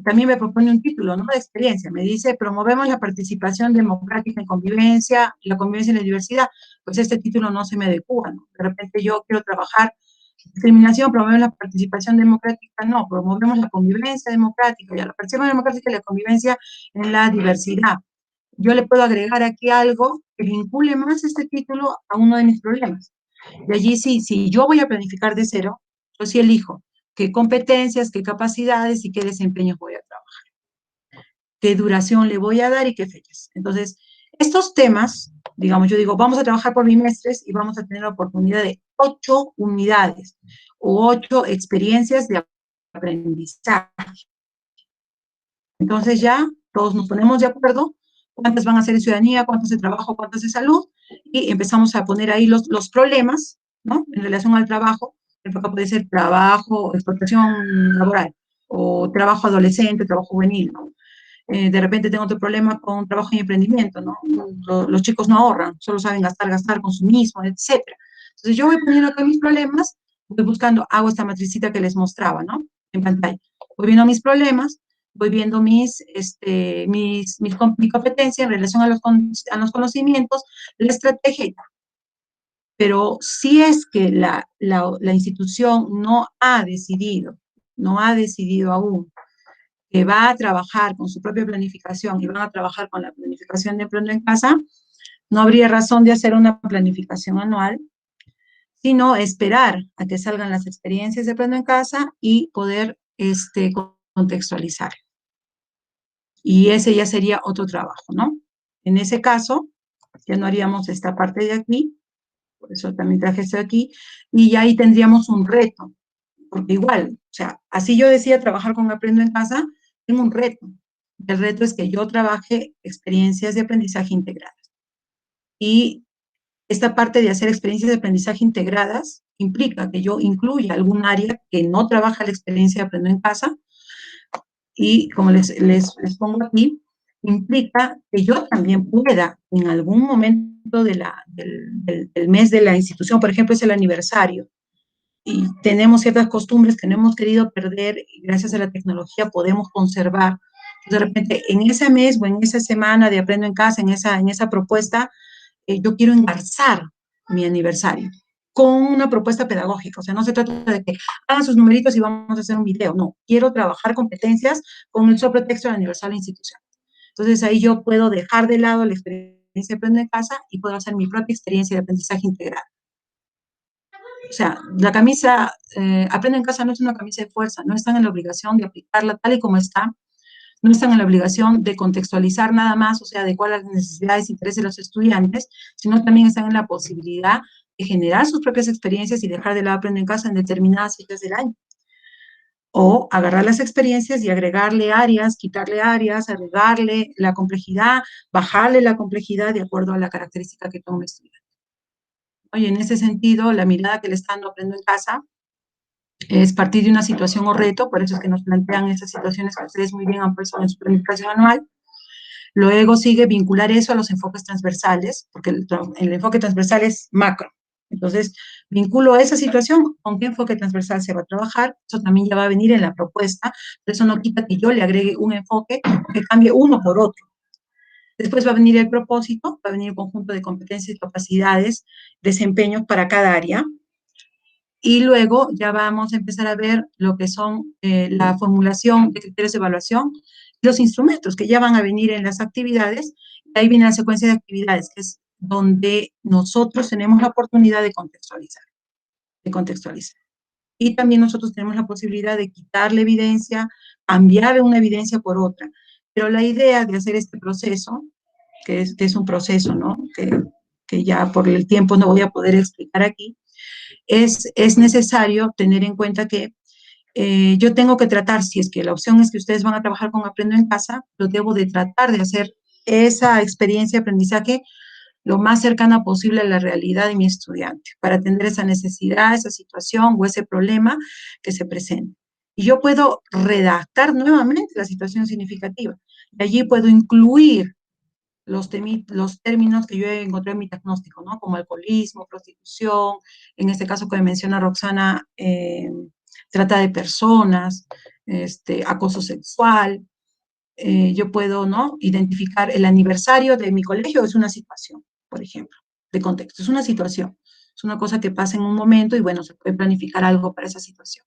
también me propone un título, ¿no? De experiencia. Me dice, promovemos la participación democrática en convivencia, la convivencia en la diversidad. Pues este título no se me adecua, ¿no? De repente yo quiero trabajar discriminación, promovemos la participación democrática, no, promovemos la convivencia democrática, ya la participación democrática y la convivencia en la diversidad. Yo le puedo agregar aquí algo que vincule más este título a uno de mis problemas. De allí, si yo voy a planificar de cero, yo sí elijo qué competencias, qué capacidades y qué desempeños voy a trabajar, qué duración le voy a dar y qué fechas. Entonces, estos temas, digamos, yo digo, vamos a trabajar por bimestres y vamos a tener la oportunidad de 8 unidades o 8 experiencias de aprendizaje. Entonces ya todos nos ponemos de acuerdo cuántas van a ser de ciudadanía, cuántas de trabajo, cuántas de salud, y empezamos a poner ahí los problemas, ¿no? En relación al trabajo. Acá puede ser trabajo, explotación laboral, o trabajo adolescente, trabajo juvenil, ¿no? De repente tengo otro problema con trabajo y emprendimiento, ¿no? Los chicos no ahorran, solo saben gastar, consumismo, etc. Entonces yo voy poniendo acá mis problemas, voy buscando, hago esta matricita que les mostraba, ¿no? En pantalla. Voy viendo mis problemas, voy viendo mi competencia en relación a los conocimientos, la estrategia y tal. Pero si es que la institución no ha decidido aún que va a trabajar con su propia planificación y van a trabajar con la planificación de Aprendo en Casa, no habría razón de hacer una planificación anual, sino esperar a que salgan las experiencias de Aprendo en Casa y poder contextualizar. Y ese ya sería otro trabajo, ¿no? En ese caso, ya no haríamos esta parte de aquí, por eso también traje esto de aquí, y ya ahí tendríamos un reto, porque igual, o sea, así yo decía trabajar con Aprendo en Casa, tengo un reto. El reto es que yo trabaje experiencias de aprendizaje integradas. Y esta parte de hacer experiencias de aprendizaje integradas implica que yo incluya algún área que no trabaja la experiencia de Aprendo en Casa, y como les pongo aquí, implica que yo también pueda en algún momento del mes de la institución, por ejemplo, es el aniversario, y tenemos ciertas costumbres que no hemos querido perder y gracias a la tecnología podemos conservar. De repente, en ese mes o en esa semana de Aprendo en Casa, en esa propuesta, yo quiero engarzar mi aniversario con una propuesta pedagógica. O sea, no se trata de que hagan sus numeritos y vamos a hacer un video. No, quiero trabajar competencias con el solo pretexto del aniversario de la institución. Entonces, ahí yo puedo dejar de lado la experiencia de Aprendo en Casa y puedo hacer mi propia experiencia de aprendizaje integral. O sea, la camisa Aprende en Casa no es una camisa de fuerza, no están en la obligación de aplicarla tal y como está, no están en la obligación de contextualizar nada más, o sea, adecuar las necesidades e intereses de los estudiantes, sino también están en la posibilidad de generar sus propias experiencias y dejar de lado Aprende en Casa en determinadas fechas del año. O agarrar las experiencias y agregarle áreas, quitarle áreas, agregarle la complejidad, bajarle la complejidad de acuerdo a la característica que tome el estudiante. Oye, en ese sentido, la mirada que le está dando Aprendo en Casa es partir de una situación o reto, por eso es que nos plantean esas situaciones que ustedes muy bien han puesto en su planificación anual. Luego sigue vincular eso a los enfoques transversales, porque el enfoque transversal es macro. Entonces, vinculo esa situación con qué enfoque transversal se va a trabajar, eso también ya va a venir en la propuesta, pero eso no quita que yo le agregue un enfoque que cambie uno por otro. Después va a venir el propósito, va a venir el conjunto de competencias, capacidades, desempeños para cada área, y luego ya vamos a empezar a ver lo que son la formulación de criterios de evaluación, los instrumentos que ya van a venir en las actividades, y ahí viene la secuencia de actividades, que es donde nosotros tenemos la oportunidad de contextualizar, de contextualizar. Y también nosotros tenemos la posibilidad de quitar la evidencia, cambiar una evidencia por otra. Pero la idea de hacer este proceso, que es un proceso, ¿no? Que ya por el tiempo no voy a poder explicar aquí, es necesario tener en cuenta que yo tengo que tratar, si es que la opción es que ustedes van a trabajar con Aprendo en Casa, yo debo de tratar de hacer esa experiencia de aprendizaje lo más cercana posible a la realidad de mi estudiante, para atender esa necesidad, esa situación o ese problema que se presenta. Y yo puedo redactar nuevamente la situación significativa. Y allí puedo incluir los términos que yo encontré en mi diagnóstico, ¿no? Como alcoholismo, prostitución, en este caso que menciona Roxana, trata de personas, acoso sexual. Yo puedo, ¿no? Identificar el aniversario de mi colegio, es una situación, por ejemplo, de contexto, es una situación, es una cosa que pasa en un momento y bueno, se puede planificar algo para esa situación.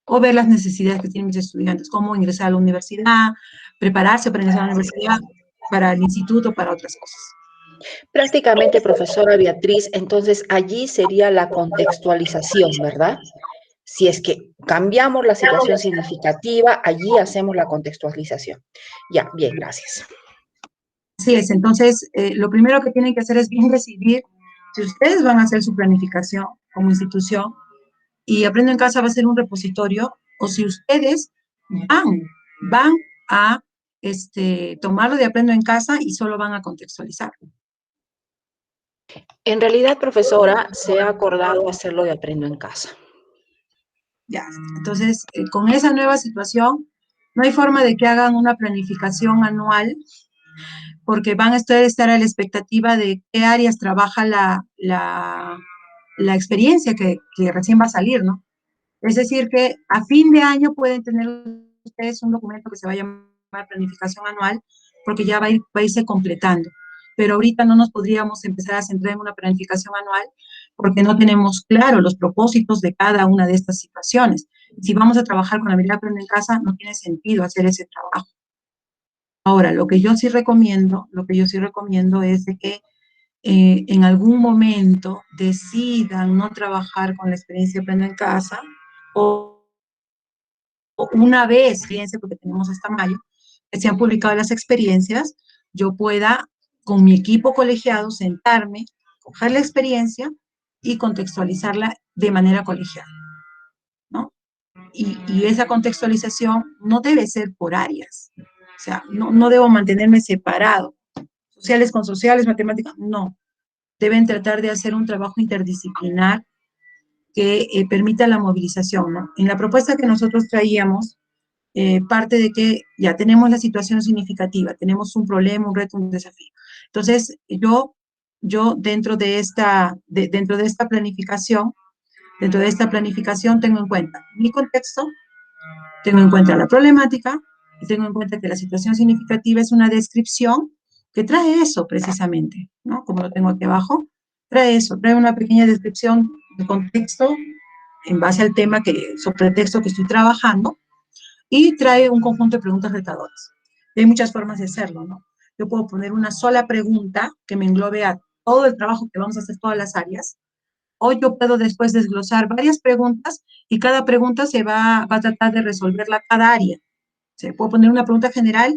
O ver las necesidades que tienen mis estudiantes, cómo ingresar a la universidad, prepararse para ingresar a la universidad, para el instituto, para otras cosas. Prácticamente, profesora Beatriz, entonces allí sería la contextualización, ¿verdad? Si es que cambiamos la situación significativa, allí hacemos la contextualización. Ya, bien, gracias. Así es, entonces lo primero que tienen que hacer es bien decidir si ustedes van a hacer su planificación como institución y Aprendo en Casa va a ser un repositorio, o si ustedes van a tomarlo de Aprendo en Casa y solo van a contextualizarlo. En realidad, profesora, se ha acordado hacerlo de Aprendo en Casa. Ya, entonces, con esa nueva situación, no hay forma de que hagan una planificación anual, porque van a estar a la expectativa de qué áreas trabaja la experiencia que recién va a salir, ¿no? Es decir, que a fin de año pueden tener ustedes un documento que se va a llamar planificación anual, porque ya va a irse completando. Pero ahorita no nos podríamos empezar a centrar en una planificación anual porque no tenemos claro los propósitos de cada una de estas situaciones. Si vamos a trabajar con la mirada Aprende en Casa, no tiene sentido hacer ese trabajo. Ahora, lo que yo sí recomiendo es de que en algún momento decidan no trabajar con la experiencia Aprende en Casa o una vez, fíjense, porque tenemos hasta mayo, que se han publicado las experiencias, yo pueda, con mi equipo colegiado, sentarme, coger la experiencia y contextualizarla de manera colegiada, ¿no? Y esa contextualización no debe ser por áreas, o sea, no debo mantenerme separado, sociales con sociales, matemáticas, no. Deben tratar de hacer un trabajo interdisciplinar que permita la movilización, ¿no? En la propuesta que nosotros traíamos, parte de que ya tenemos la situación significativa, tenemos un problema, un reto, un desafío. Entonces, yo dentro de esta planificación, tengo en cuenta mi contexto, tengo en cuenta la problemática y tengo en cuenta que la situación significativa es una descripción que trae eso precisamente, ¿no? Como lo tengo aquí abajo, trae eso, trae una pequeña descripción de contexto en base al tema sobre el texto que estoy trabajando, y trae un conjunto de preguntas retadoras. Y hay muchas formas de hacerlo, ¿no? Yo puedo poner una sola pregunta que me englobe a todo el trabajo que vamos a hacer, todas las áreas, o yo puedo después desglosar varias preguntas y cada pregunta va a tratar de resolverla cada área. O sea, puedo poner una pregunta general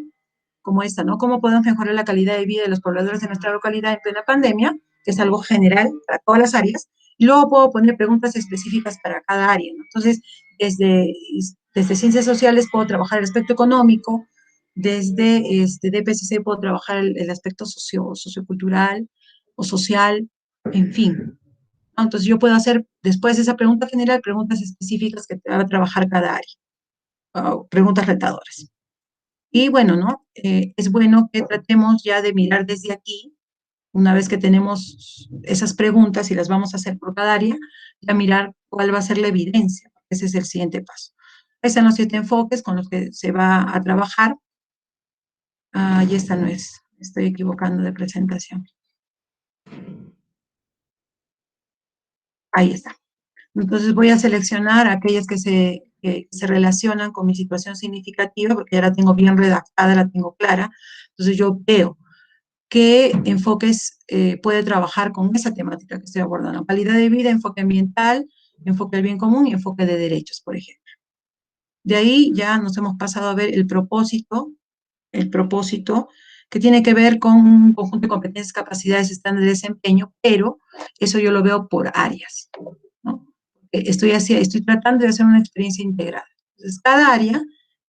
como esta, ¿no? ¿Cómo podemos mejorar la calidad de vida de los pobladores de nuestra localidad en plena pandemia? Que es algo general para todas las áreas. Y luego puedo poner preguntas específicas para cada área, ¿no? Entonces, desde ciencias sociales puedo trabajar el aspecto económico, desde DPCC puedo trabajar el aspecto sociocultural o social, en fin. Entonces yo puedo hacer, después de esa pregunta general, preguntas específicas que va a trabajar cada área, preguntas retadoras. Y bueno, ¿no? Es bueno que tratemos ya de mirar desde aquí, una vez que tenemos esas preguntas y las vamos a hacer por cada área, ya mirar cuál va a ser la evidencia. Ese es el siguiente paso. Ahí están los 7 enfoques con los que se va a trabajar. Y esta no es, estoy equivocando de presentación. Ahí está. Entonces voy a seleccionar aquellas que se relacionan con mi situación significativa, porque ya la tengo bien redactada, la tengo clara. Entonces yo veo qué enfoques puede trabajar con esa temática que estoy abordando. Calidad de vida, enfoque ambiental, enfoque del bien común y enfoque de derechos, por ejemplo. De ahí ya nos hemos pasado a ver el propósito que tiene que ver con un conjunto de competencias, capacidades, estándares de desempeño, pero eso yo lo veo por áreas, ¿no? Estoy tratando de hacer una experiencia integrada. Entonces, cada área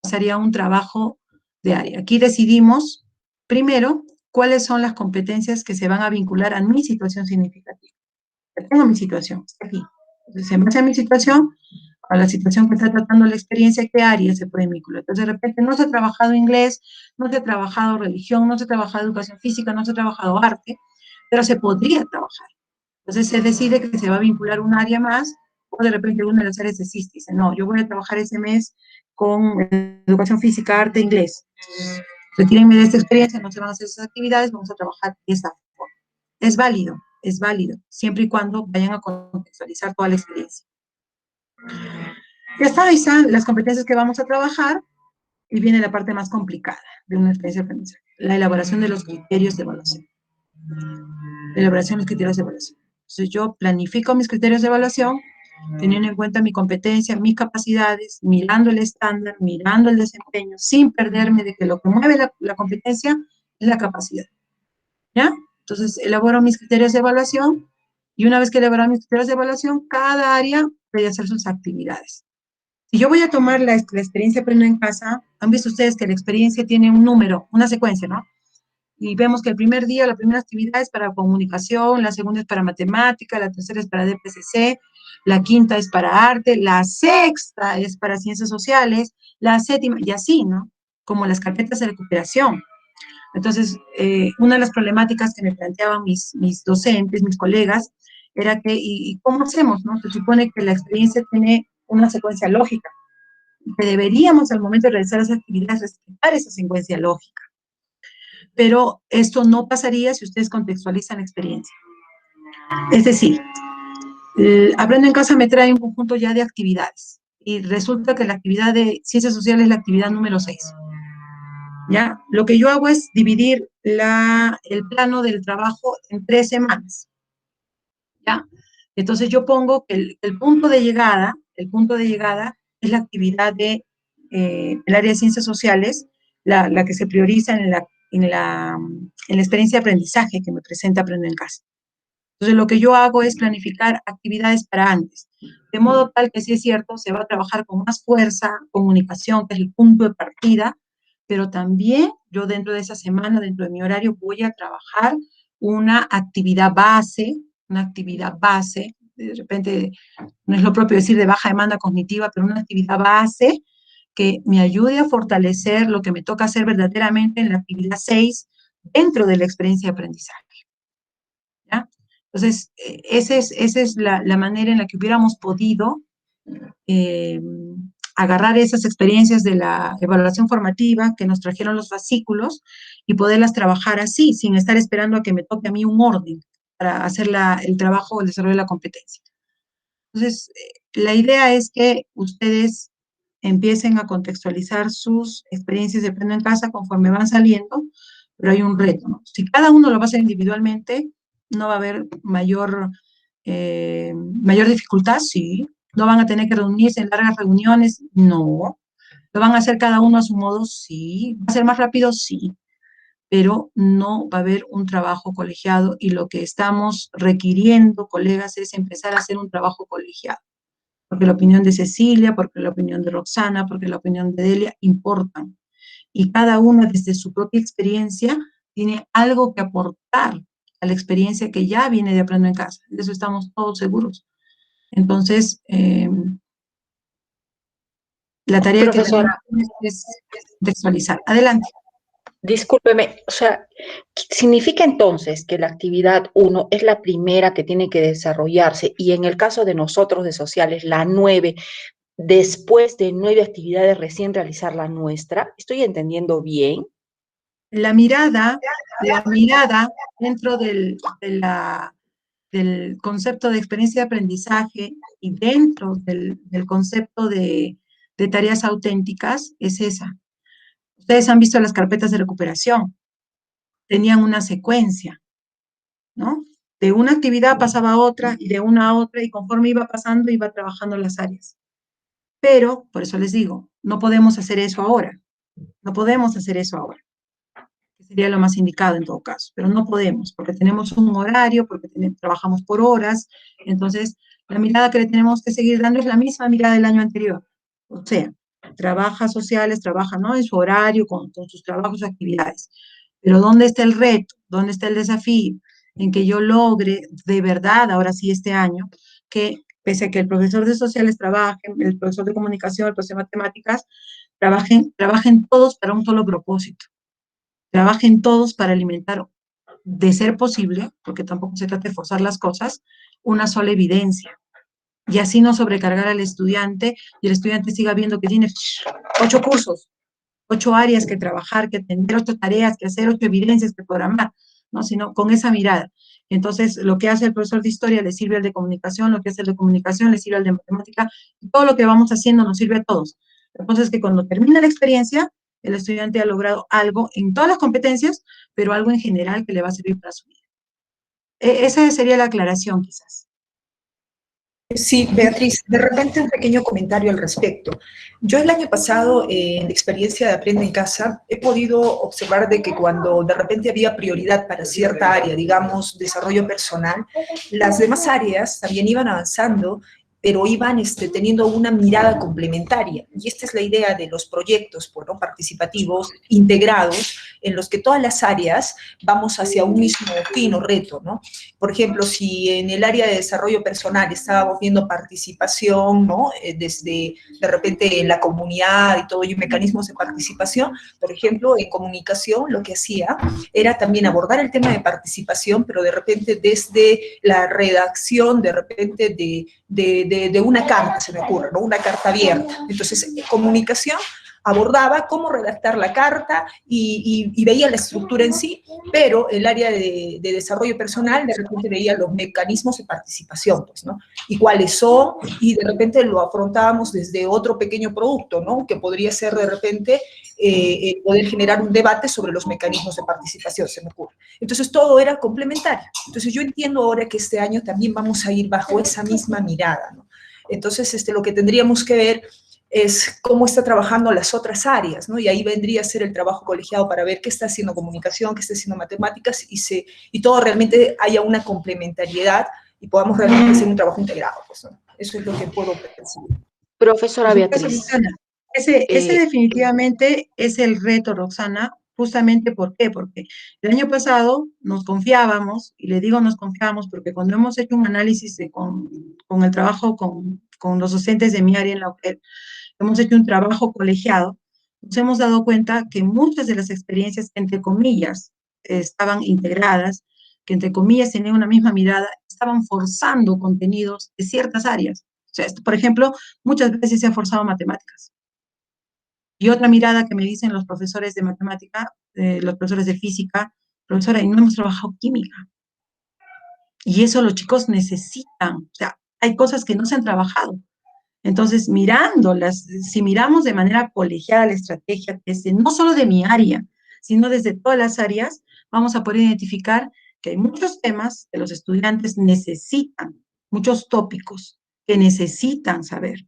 pasaría un trabajo de área. Aquí decidimos, primero, cuáles son las competencias que se van a vincular a mi situación significativa. Ya tengo mi situación, está aquí. Entonces, en base a mi situación, a la situación que está tratando la experiencia, ¿qué área se puede vincular? Entonces, de repente, no se ha trabajado inglés, no se ha trabajado religión, no se ha trabajado educación física, no se ha trabajado arte, pero se podría trabajar. Entonces, se decide que se va a vincular un área más, o de repente una de las áreas existe, dice, no, yo voy a trabajar ese mes con educación física, arte, inglés. Retírenme de esta experiencia, no se van a hacer esas actividades, vamos a trabajar de esta forma. Es válido, siempre y cuando vayan a contextualizar toda la experiencia. Ya está, ahí están las competencias que vamos a trabajar, y viene la parte más complicada de una experiencia de aprendizaje, la elaboración de los criterios de evaluación. La elaboración de los criterios de evaluación. Entonces yo planifico mis criterios de evaluación, teniendo en cuenta mi competencia, mis capacidades, mirando el estándar, mirando el desempeño, sin perderme de que lo que mueve la competencia es la capacidad. ¿Ya? Entonces elaboro mis criterios de evaluación, y una vez que elaboro mis criterios de evaluación, cada área puede hacer sus actividades. Si yo voy a tomar la experiencia Aprendo en Casa, han visto ustedes que la experiencia tiene un número, una secuencia, ¿no? Y vemos que el primer día, la primera actividad es para comunicación, la segunda es para matemática, la tercera es para DPCC, la quinta es para arte, la sexta es para ciencias sociales, la séptima, y así, ¿no? Como las carpetas de recuperación. Entonces, una de las problemáticas que me planteaban mis docentes, mis colegas, era que, ¿y cómo hacemos, no? Se supone que la experiencia tiene una secuencia lógica, que deberíamos al momento de realizar las actividades respetar esa secuencia lógica. Pero esto no pasaría si ustedes contextualizan la experiencia. Es decir, Aprendo en Casa me trae un conjunto ya de actividades, y resulta que la actividad de ciencias sociales es la actividad número 6. ¿Ya? Lo que yo hago es dividir el plano del trabajo en 3 semanas. ¿Ya? Entonces yo pongo que el punto de llegada es la actividad de el área de ciencias sociales, la que se prioriza en la experiencia de aprendizaje que me presenta Aprendo en Casa. Entonces, lo que yo hago es planificar actividades para antes, de modo tal que, sí es cierto, se va a trabajar con más fuerza, comunicación, que es el punto de partida, pero también yo dentro de esa semana, dentro de mi horario, voy a trabajar una actividad base, de repente no es lo propio decir de baja demanda cognitiva, pero una actividad base que me ayude a fortalecer lo que me toca hacer verdaderamente en la actividad 6 dentro de la experiencia de aprendizaje. ¿Ya? Entonces, esa es la manera en la que hubiéramos podido agarrar esas experiencias de la evaluación formativa que nos trajeron los fascículos y poderlas trabajar así, sin estar esperando a que me toque a mí un orden para hacer el trabajo o el desarrollo de la competencia. Entonces, la idea es que ustedes empiecen a contextualizar sus experiencias de Aprendo en Casa conforme van saliendo, pero hay un reto, ¿no? Si cada uno lo va a hacer individualmente, no va a haber mayor dificultad, sí. No van a tener que reunirse en largas reuniones, no. Lo van a hacer cada uno a su modo, sí. ¿Va a ser más rápido? Sí. Pero no va a haber un trabajo colegiado y lo que estamos requiriendo, colegas, es empezar a hacer un trabajo colegiado. Porque la opinión de Cecilia, porque la opinión de Roxana, porque la opinión de Delia importan. Y cada una desde su propia experiencia tiene algo que aportar a la experiencia que ya viene de Aprendo en Casa. De eso estamos todos seguros. Entonces, la tarea Profesora, que tenemos es contextualizar. Adelante. discúlpeme, o sea, ¿significa entonces que la actividad 1 es la primera que tiene que desarrollarse y en el caso de nosotros de sociales, la 9, después de 9 actividades recién realizar la nuestra? ¿Estoy entendiendo bien? La mirada dentro del concepto de experiencia de aprendizaje y dentro del concepto de tareas auténticas es esa. Ustedes han visto las carpetas de recuperación, tenían una secuencia, ¿no? De una actividad pasaba a otra y de una a otra y conforme iba pasando iba trabajando las áreas. Pero, por eso les digo, no podemos hacer eso ahora, no podemos hacer eso ahora, que sería lo más indicado en todo caso, pero no podemos porque tenemos un horario, porque trabajamos por horas, entonces la mirada que le tenemos que seguir dando es la misma mirada del año anterior, o sea, trabaja sociales, trabaja, ¿no?, en su horario, con sus trabajos, actividades. Pero ¿dónde está el reto? ¿Dónde está el desafío? En que yo logre de verdad, ahora sí este año, que pese a que el profesor de sociales trabaje, el profesor de comunicación, el profesor de matemáticas, trabajen todos para un solo propósito. Trabajen todos para alimentar, de ser posible, porque tampoco se trata de forzar las cosas, una sola evidencia. Y así no sobrecargar al estudiante y el estudiante siga viendo que tiene 8 cursos, 8 áreas que trabajar, que atender, 8 tareas que hacer, 8 evidencias que programar, ¿no? Sino con esa mirada. Entonces, lo que hace el profesor de historia le sirve al de comunicación, lo que hace el de comunicación le sirve al de matemática, y todo lo que vamos haciendo nos sirve a todos. Entonces, que cuando termina la experiencia, el estudiante ha logrado algo en todas las competencias, pero algo en general que le va a servir para su vida. Esa sería la aclaración, quizás. Sí, Beatriz, de repente un pequeño comentario al respecto. Yo el año pasado, en la experiencia de Aprende en Casa, he podido observar de que cuando de repente había prioridad para cierta área, digamos, desarrollo personal, las demás áreas también iban avanzando, pero iban teniendo una mirada complementaria. Y esta es la idea de los proyectos ¿no?, participativos integrados, en los que todas las áreas vamos hacia un mismo fin o reto, ¿no? Por ejemplo, si en el área de desarrollo personal estábamos viendo participación, ¿no?, desde de repente en la comunidad y todo, y mecanismos de participación, por ejemplo, en comunicación lo que hacía era también abordar el tema de participación, pero de repente desde la redacción, de repente de una carta, se me ocurre, ¿no?, una carta abierta. Entonces, comunicación abordaba cómo redactar la carta y veía la estructura en sí, pero el área de desarrollo personal de repente veía los mecanismos de participación, pues, ¿no? Y cuáles son, y de repente lo afrontábamos desde otro pequeño producto, ¿no? Que podría ser de repente poder generar un debate sobre los mecanismos de participación, se me ocurre. Entonces todo era complementario. Entonces yo entiendo ahora que este año también vamos a ir bajo esa misma mirada, ¿no? Entonces lo que tendríamos que ver es cómo está trabajando las otras áreas, ¿no? Y ahí vendría a ser el trabajo colegiado para ver qué está haciendo comunicación, qué está haciendo matemáticas, y todo realmente haya una complementariedad y podamos realmente hacer un trabajo integrado, pues, ¿no? Eso es lo que puedo percibir. Profesora Por supuesto, Beatriz, Roxana. Ese eh, definitivamente es el reto, Roxana. Justamente, ¿por qué? Porque el año pasado nos confiábamos, y le digo nos confiábamos porque cuando hemos hecho un análisis con el trabajo con los docentes de mi área en la UGEL, hemos hecho un trabajo colegiado, nos hemos dado cuenta que muchas de las experiencias que, entre comillas, estaban integradas, que entre comillas tenían una misma mirada, estaban forzando contenidos de ciertas áreas. O sea, por ejemplo, muchas veces se ha forzado matemáticas. Y otra mirada que me dicen los profesores de matemática, los profesores de física, profesora, y no hemos trabajado química. Y eso los chicos necesitan. O sea, hay cosas que no se han trabajado. Entonces, mirándolas, si miramos de manera colegiada la estrategia, desde, no solo de mi área, sino desde todas las áreas, vamos a poder identificar que hay muchos temas que los estudiantes necesitan, muchos tópicos que necesitan saber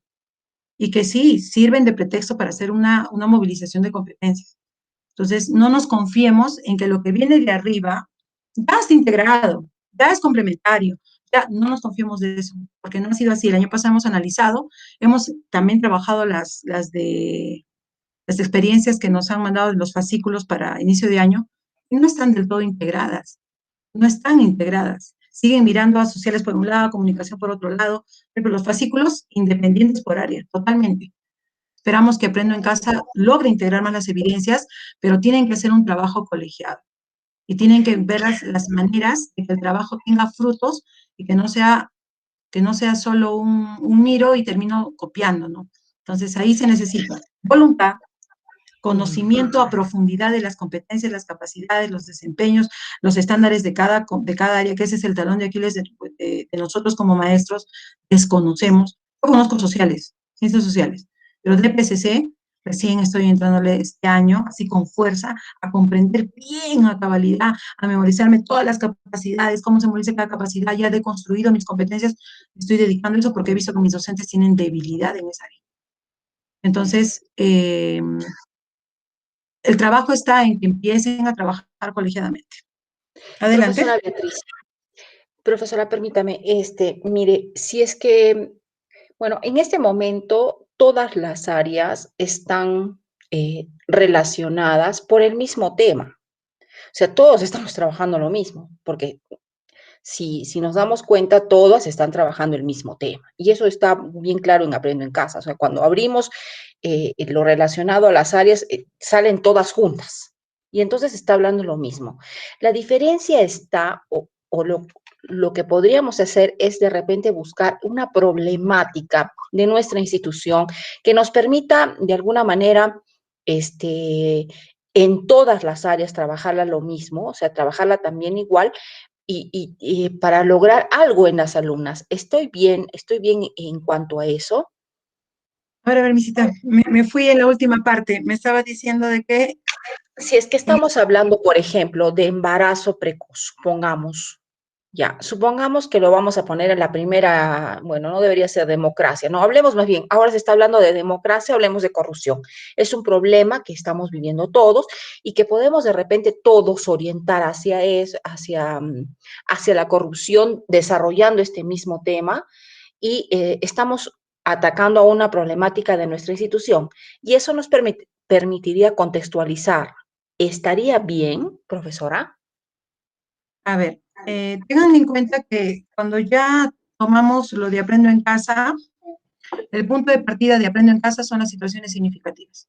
y que sí sirven de pretexto para hacer una movilización de competencias. Entonces, no nos confiemos en que lo que viene de arriba ya está integrado, ya es complementario. Ya no nos confiemos de eso, porque no ha sido así. El año pasado hemos analizado, hemos también trabajado las experiencias que nos han mandado en los fascículos para inicio de año, y no están del todo integradas, no están integradas. Siguen mirando a sociales por un lado, comunicación por otro lado, pero los fascículos independientes por área, totalmente. Esperamos que Aprendo en Casa logre integrar más las evidencias, pero tienen que hacer un trabajo colegiado y tienen que ver las maneras de que el trabajo tenga frutos y que no sea solo un miro y termino copiando, ¿no? Entonces ahí se necesita voluntad, conocimiento a profundidad de las competencias, las capacidades, los desempeños, los estándares de cada área, que ese es el talón de Aquiles de nosotros como maestros, desconocemos. Yo conozco sociales, ciencias sociales, pero de PCC recién estoy entrándole este año, así con fuerza, a comprender bien a cabalidad, a memorizarme todas las capacidades, cómo se memoriza cada capacidad, ya he deconstruido mis competencias, estoy dedicando a eso porque he visto que mis docentes tienen debilidad en esa área. Entonces, el trabajo está en que empiecen a trabajar colegiadamente. Adelante. Profesora, permítame, mire, si es que, bueno, en este momento todas las áreas están relacionadas por el mismo tema. O sea, todos estamos trabajando lo mismo, porque si nos damos cuenta, todas están trabajando el mismo tema. Y eso está bien claro en Aprendo en Casa. O sea, cuando abrimos lo relacionado a las áreas, salen todas juntas. Y entonces está hablando lo mismo. La diferencia está, o lo que podríamos hacer es de repente buscar una problemática de nuestra institución que nos permita de alguna manera en todas las áreas trabajarla lo mismo, o sea, trabajarla también igual, y para lograr algo en las alumnas. Estoy bien en cuanto a eso. A ver, Misita, me fui en la última parte. Me estaba diciendo de que... Si es que estamos hablando, por ejemplo, de embarazo precoz, supongamos que lo vamos a poner en la primera, bueno, no debería ser democracia, no, hablemos más bien, ahora se está hablando de democracia, hablemos de corrupción. Es un problema que estamos viviendo todos y que podemos de repente todos orientar hacia la corrupción desarrollando este mismo tema y estamos atacando a una problemática de nuestra institución y eso nos permitiría contextualizar. ¿Estaría bien, profesora? A ver, tengan en cuenta que cuando ya tomamos lo de Aprendo en Casa, el punto de partida de Aprendo en Casa son las situaciones significativas.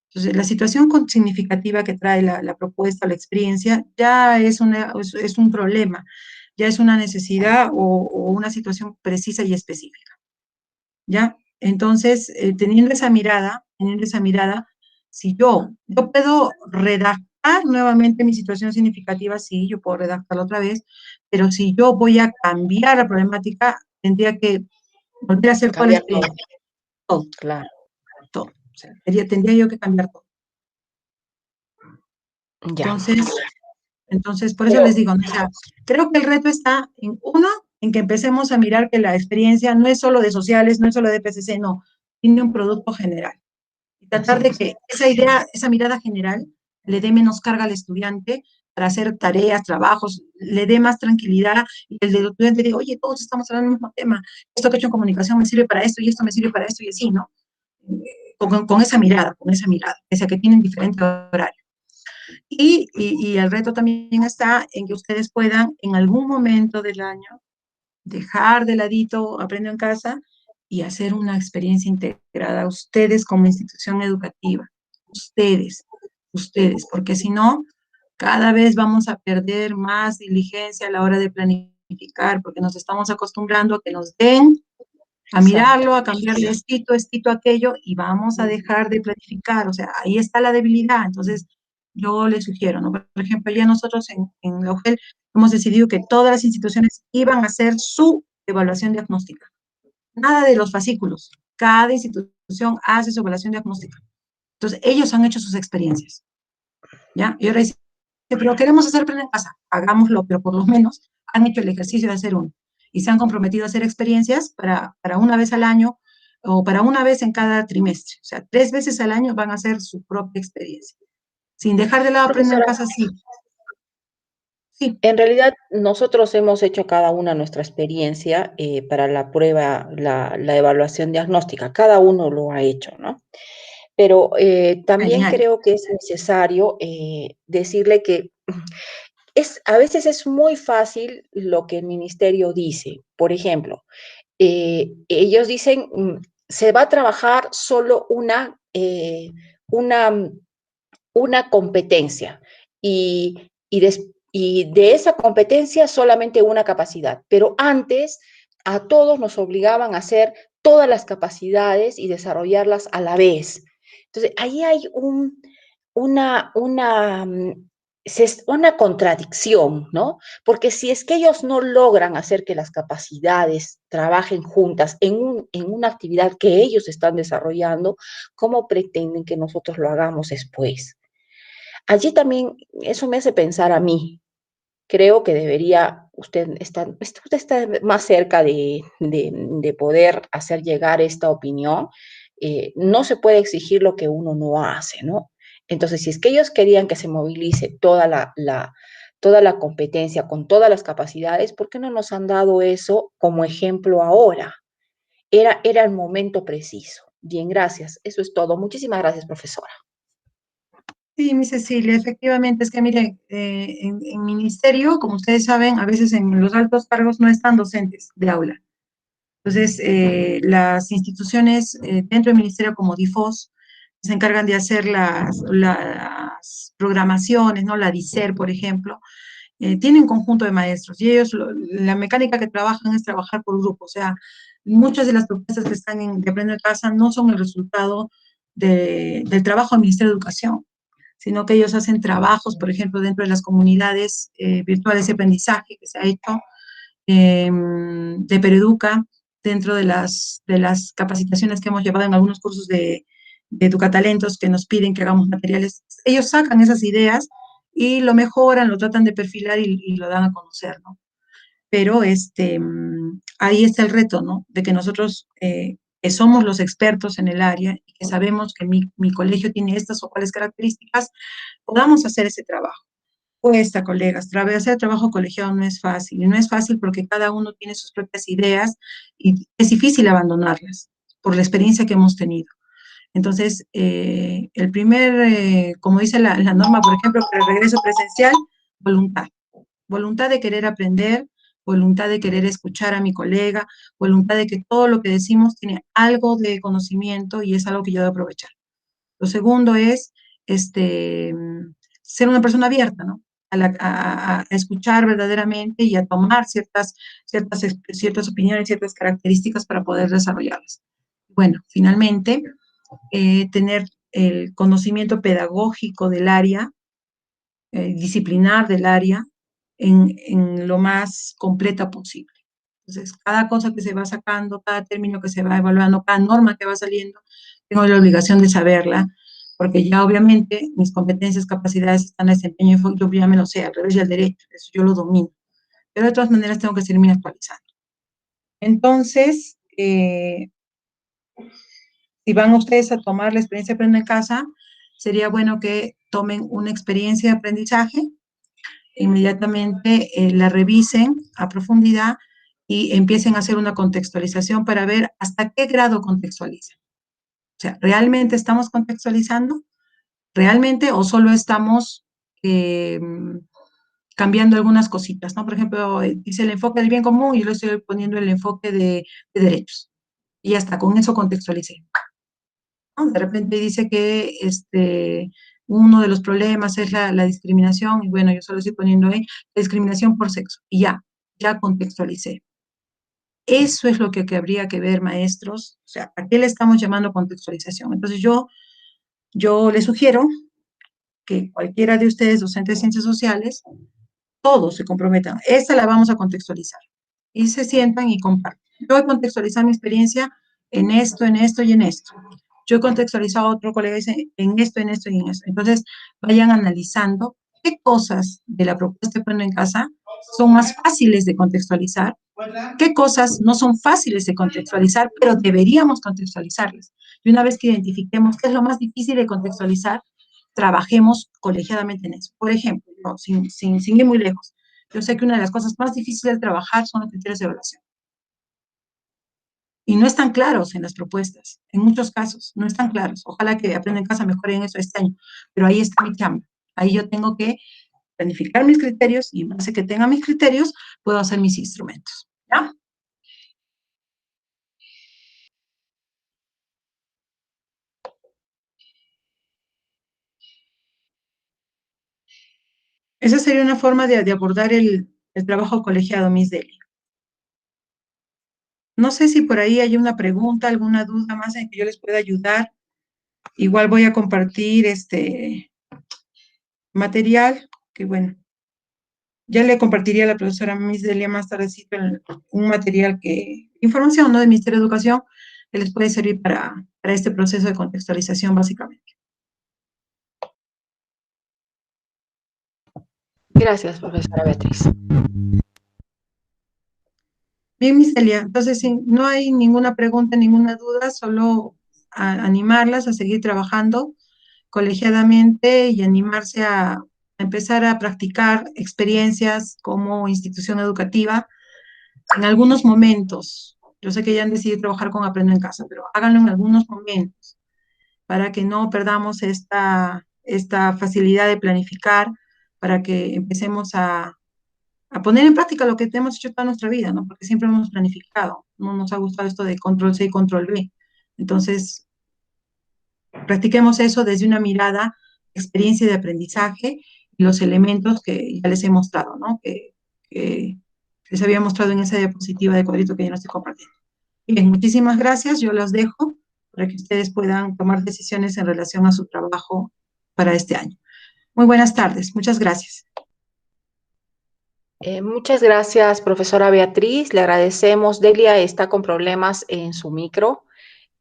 Entonces, la situación significativa que trae la propuesta, la experiencia, ya es un problema, ya es una necesidad o una situación precisa y específica. ¿Ya? Entonces, teniendo esa mirada, si yo puedo redactar nuevamente mi situación significativa, sí, yo puedo redactarla otra vez, pero si yo voy a cambiar la problemática, tendría que volver a hacer toda la experiencia. Todo. Claro. Todo. O sea, tendría yo que cambiar todo. Ya. Entonces, por eso les digo, o sea, creo que el reto está en que empecemos a mirar que la experiencia no es solo de sociales, no es solo de PCC, no. tiene un producto general. Y tratar de que esa idea, esa mirada general, le dé menos carga al estudiante para hacer tareas, trabajos, le dé más tranquilidad y el estudiante diga, oye, todos estamos hablando del mismo tema, esto que he hecho en comunicación me sirve para esto y esto me sirve para esto y así, ¿no? Con esa mirada, esa que tienen diferente horario. Y el reto también está en que ustedes puedan en algún momento del año dejar de ladito Aprendo en Casa y hacer una experiencia integrada, ustedes como institución educativa, ustedes, porque si no, cada vez vamos a perder más diligencia a la hora de planificar, porque nos estamos acostumbrando a que nos den, a mirarlo, a cambiarle estito, aquello, y vamos a dejar de planificar, o sea, ahí está la debilidad, entonces yo les sugiero, ¿no? Por ejemplo, ya nosotros en la UGEL hemos decidido que todas las instituciones iban a hacer su evaluación diagnóstica, nada de los fascículos, cada institución hace su evaluación diagnóstica, entonces ellos han hecho sus experiencias, ¿ya? Y ahora dicen, pero queremos hacer Aprende en Casa, hagámoslo, pero por lo menos han hecho el ejercicio de hacer uno y se han comprometido a hacer experiencias para una vez al año o para una vez en cada trimestre. O sea, 3 veces al año van a hacer su propia experiencia. Sin dejar de lado Aprende en Casa, sí. Sí. En realidad, nosotros hemos hecho cada una nuestra experiencia para la prueba, la evaluación diagnóstica. Cada uno lo ha hecho, ¿no? Pero también Genial. creo que es necesario decirle que a veces es muy fácil lo que el ministerio dice. Por ejemplo, ellos dicen, se va a trabajar solo una, una competencia y de esa competencia solamente una capacidad. Pero antes a todos nos obligaban a hacer todas las capacidades y desarrollarlas a la vez. Entonces, ahí hay una contradicción, ¿no? Porque si es que ellos no logran hacer que las capacidades trabajen juntas en una actividad que ellos están desarrollando, ¿cómo pretenden que nosotros lo hagamos después? Allí también eso me hace pensar a mí. Creo que debería, usted está más cerca de poder hacer llegar esta opinión. No se puede exigir lo que uno no hace, ¿no? Entonces, si es que ellos querían que se movilice toda la competencia con todas las capacidades, ¿por qué no nos han dado eso como ejemplo ahora? Era el momento preciso. Bien, gracias. Eso es todo. Muchísimas gracias, profesora. Sí, mi Cecilia, efectivamente, es que miren, en ministerio, como ustedes saben, a veces en los altos cargos no están docentes de aula. Entonces, las instituciones dentro del ministerio como DIFOS se encargan de hacer las programaciones, ¿no? La DICER, por ejemplo, tiene un conjunto de maestros y ellos, la mecánica que trabajan es trabajar por grupo, o sea, muchas de las propuestas que están de Aprende en Casa no son el resultado del trabajo del Ministerio de Educación, sino que ellos hacen trabajos, por ejemplo, dentro de las comunidades virtuales de aprendizaje que se ha hecho, de Pereduca, dentro de las capacitaciones que hemos llevado en algunos cursos de Educatalentos que nos piden que hagamos materiales. Ellos sacan esas ideas y lo mejoran, lo tratan de perfilar y lo dan a conocer, ¿no? Pero ahí está el reto, ¿no? De que nosotros, que somos los expertos en el área y que sabemos que mi colegio tiene estas o cuáles características, podamos hacer ese trabajo. Cuesta, colegas, hacer trabajo colegiado no es fácil, y no es fácil porque cada uno tiene sus propias ideas y es difícil abandonarlas por la experiencia que hemos tenido. Entonces, el primer, como dice la norma, por ejemplo, para el regreso presencial, voluntad de querer aprender, voluntad de querer escuchar a mi colega, voluntad de que todo lo que decimos tiene algo de conocimiento y es algo que yo debo aprovechar. Lo segundo es ser una persona abierta, ¿no? A escuchar verdaderamente y a tomar ciertas opiniones, ciertas características para poder desarrollarlas. Bueno, finalmente, tener el conocimiento pedagógico del área, disciplinar del área, en lo más completa posible. Entonces, cada cosa que se va sacando, cada término que se va evaluando, cada norma que va saliendo, tengo la obligación de saberla, porque ya obviamente mis competencias, capacidades están en desempeño, yo ya me lo sé, al revés y al derecho, eso yo lo domino. Pero de todas maneras tengo que seguirme actualizando. Entonces, si van ustedes a tomar la experiencia de Aprendo en Casa, sería bueno que tomen una experiencia de aprendizaje, inmediatamente la revisen a profundidad y empiecen a hacer una contextualización para ver hasta qué grado contextualizan. O sea, ¿realmente estamos contextualizando? ¿Realmente o solo estamos cambiando algunas cositas, ¿no? Por ejemplo, dice el enfoque del bien común y yo le estoy poniendo el enfoque de derechos. Y hasta con eso contextualicé, ¿no? De repente dice que uno de los problemas es la discriminación, y bueno, yo solo estoy poniendo ahí la discriminación por sexo, y ya contextualicé. Eso es lo que habría que ver, maestros, o sea, ¿a qué le estamos llamando contextualización? Entonces yo les sugiero que cualquiera de ustedes, docentes de ciencias sociales, todos se comprometan. Esta la vamos a contextualizar. Y se sientan y comparten. Yo voy a contextualizar mi experiencia en esto y en esto. Yo he contextualizado a otro colega y dice en esto y en esto. Entonces, vayan analizando qué cosas de la propuesta de Aprendo en Casa son más fáciles de contextualizar, qué cosas no son fáciles de contextualizar, pero deberíamos contextualizarlas. Y una vez que identifiquemos qué es lo más difícil de contextualizar, trabajemos colegiadamente en eso. Por ejemplo, no, sin ir muy lejos, yo sé que una de las cosas más difíciles de trabajar son los criterios de evaluación. Y no están claros en las propuestas, en muchos casos, no están claros. Ojalá que Aprendo en Casa mejore en eso este año, pero ahí está mi chamba. Ahí yo tengo que planificar mis criterios y en base a que tenga mis criterios, puedo hacer mis instrumentos. ¿Ya? Esa sería una forma de abordar el trabajo colegiado, Miss Delia. No sé si por ahí hay una pregunta, alguna duda más en que yo les pueda ayudar. Igual voy a compartir este material, que bueno, ya le compartiría a la profesora Miss Delia más tardecito un material información, ¿no?, del Ministerio de Educación, que les puede servir para este proceso de contextualización, básicamente. Gracias, profesora Beatriz. Bien, Miss Delia, entonces, si no hay ninguna pregunta, ninguna duda, solo animarlas a seguir trabajando colegiadamente y animarse a empezar a practicar experiencias como institución educativa en algunos momentos. Yo sé que ya han decidido trabajar con Aprendo en Casa, pero háganlo en algunos momentos para que no perdamos esta facilidad de planificar, para que empecemos a poner en práctica lo que hemos hecho toda nuestra vida, ¿no? Porque siempre hemos planificado, no nos ha gustado esto de control C y control V. Entonces, practiquemos eso desde una mirada, experiencia de aprendizaje y los elementos que ya les he mostrado, ¿no? Que les había mostrado en esa diapositiva de cuadrito que ya no estoy compartiendo. Bien, muchísimas gracias. Yo los dejo para que ustedes puedan tomar decisiones en relación a su trabajo para este año. Muy buenas tardes. Muchas gracias. Muchas gracias, profesora Beatriz. Le agradecemos. Delia está con problemas en su micro.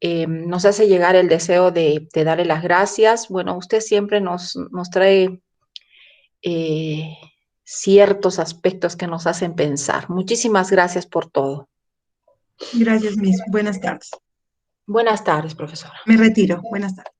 Nos hace llegar el deseo de darle las gracias. Bueno, usted siempre nos trae ciertos aspectos que nos hacen pensar. Muchísimas gracias por todo. Gracias, Miss. Buenas tardes. Buenas tardes, profesora. Me retiro. Buenas tardes.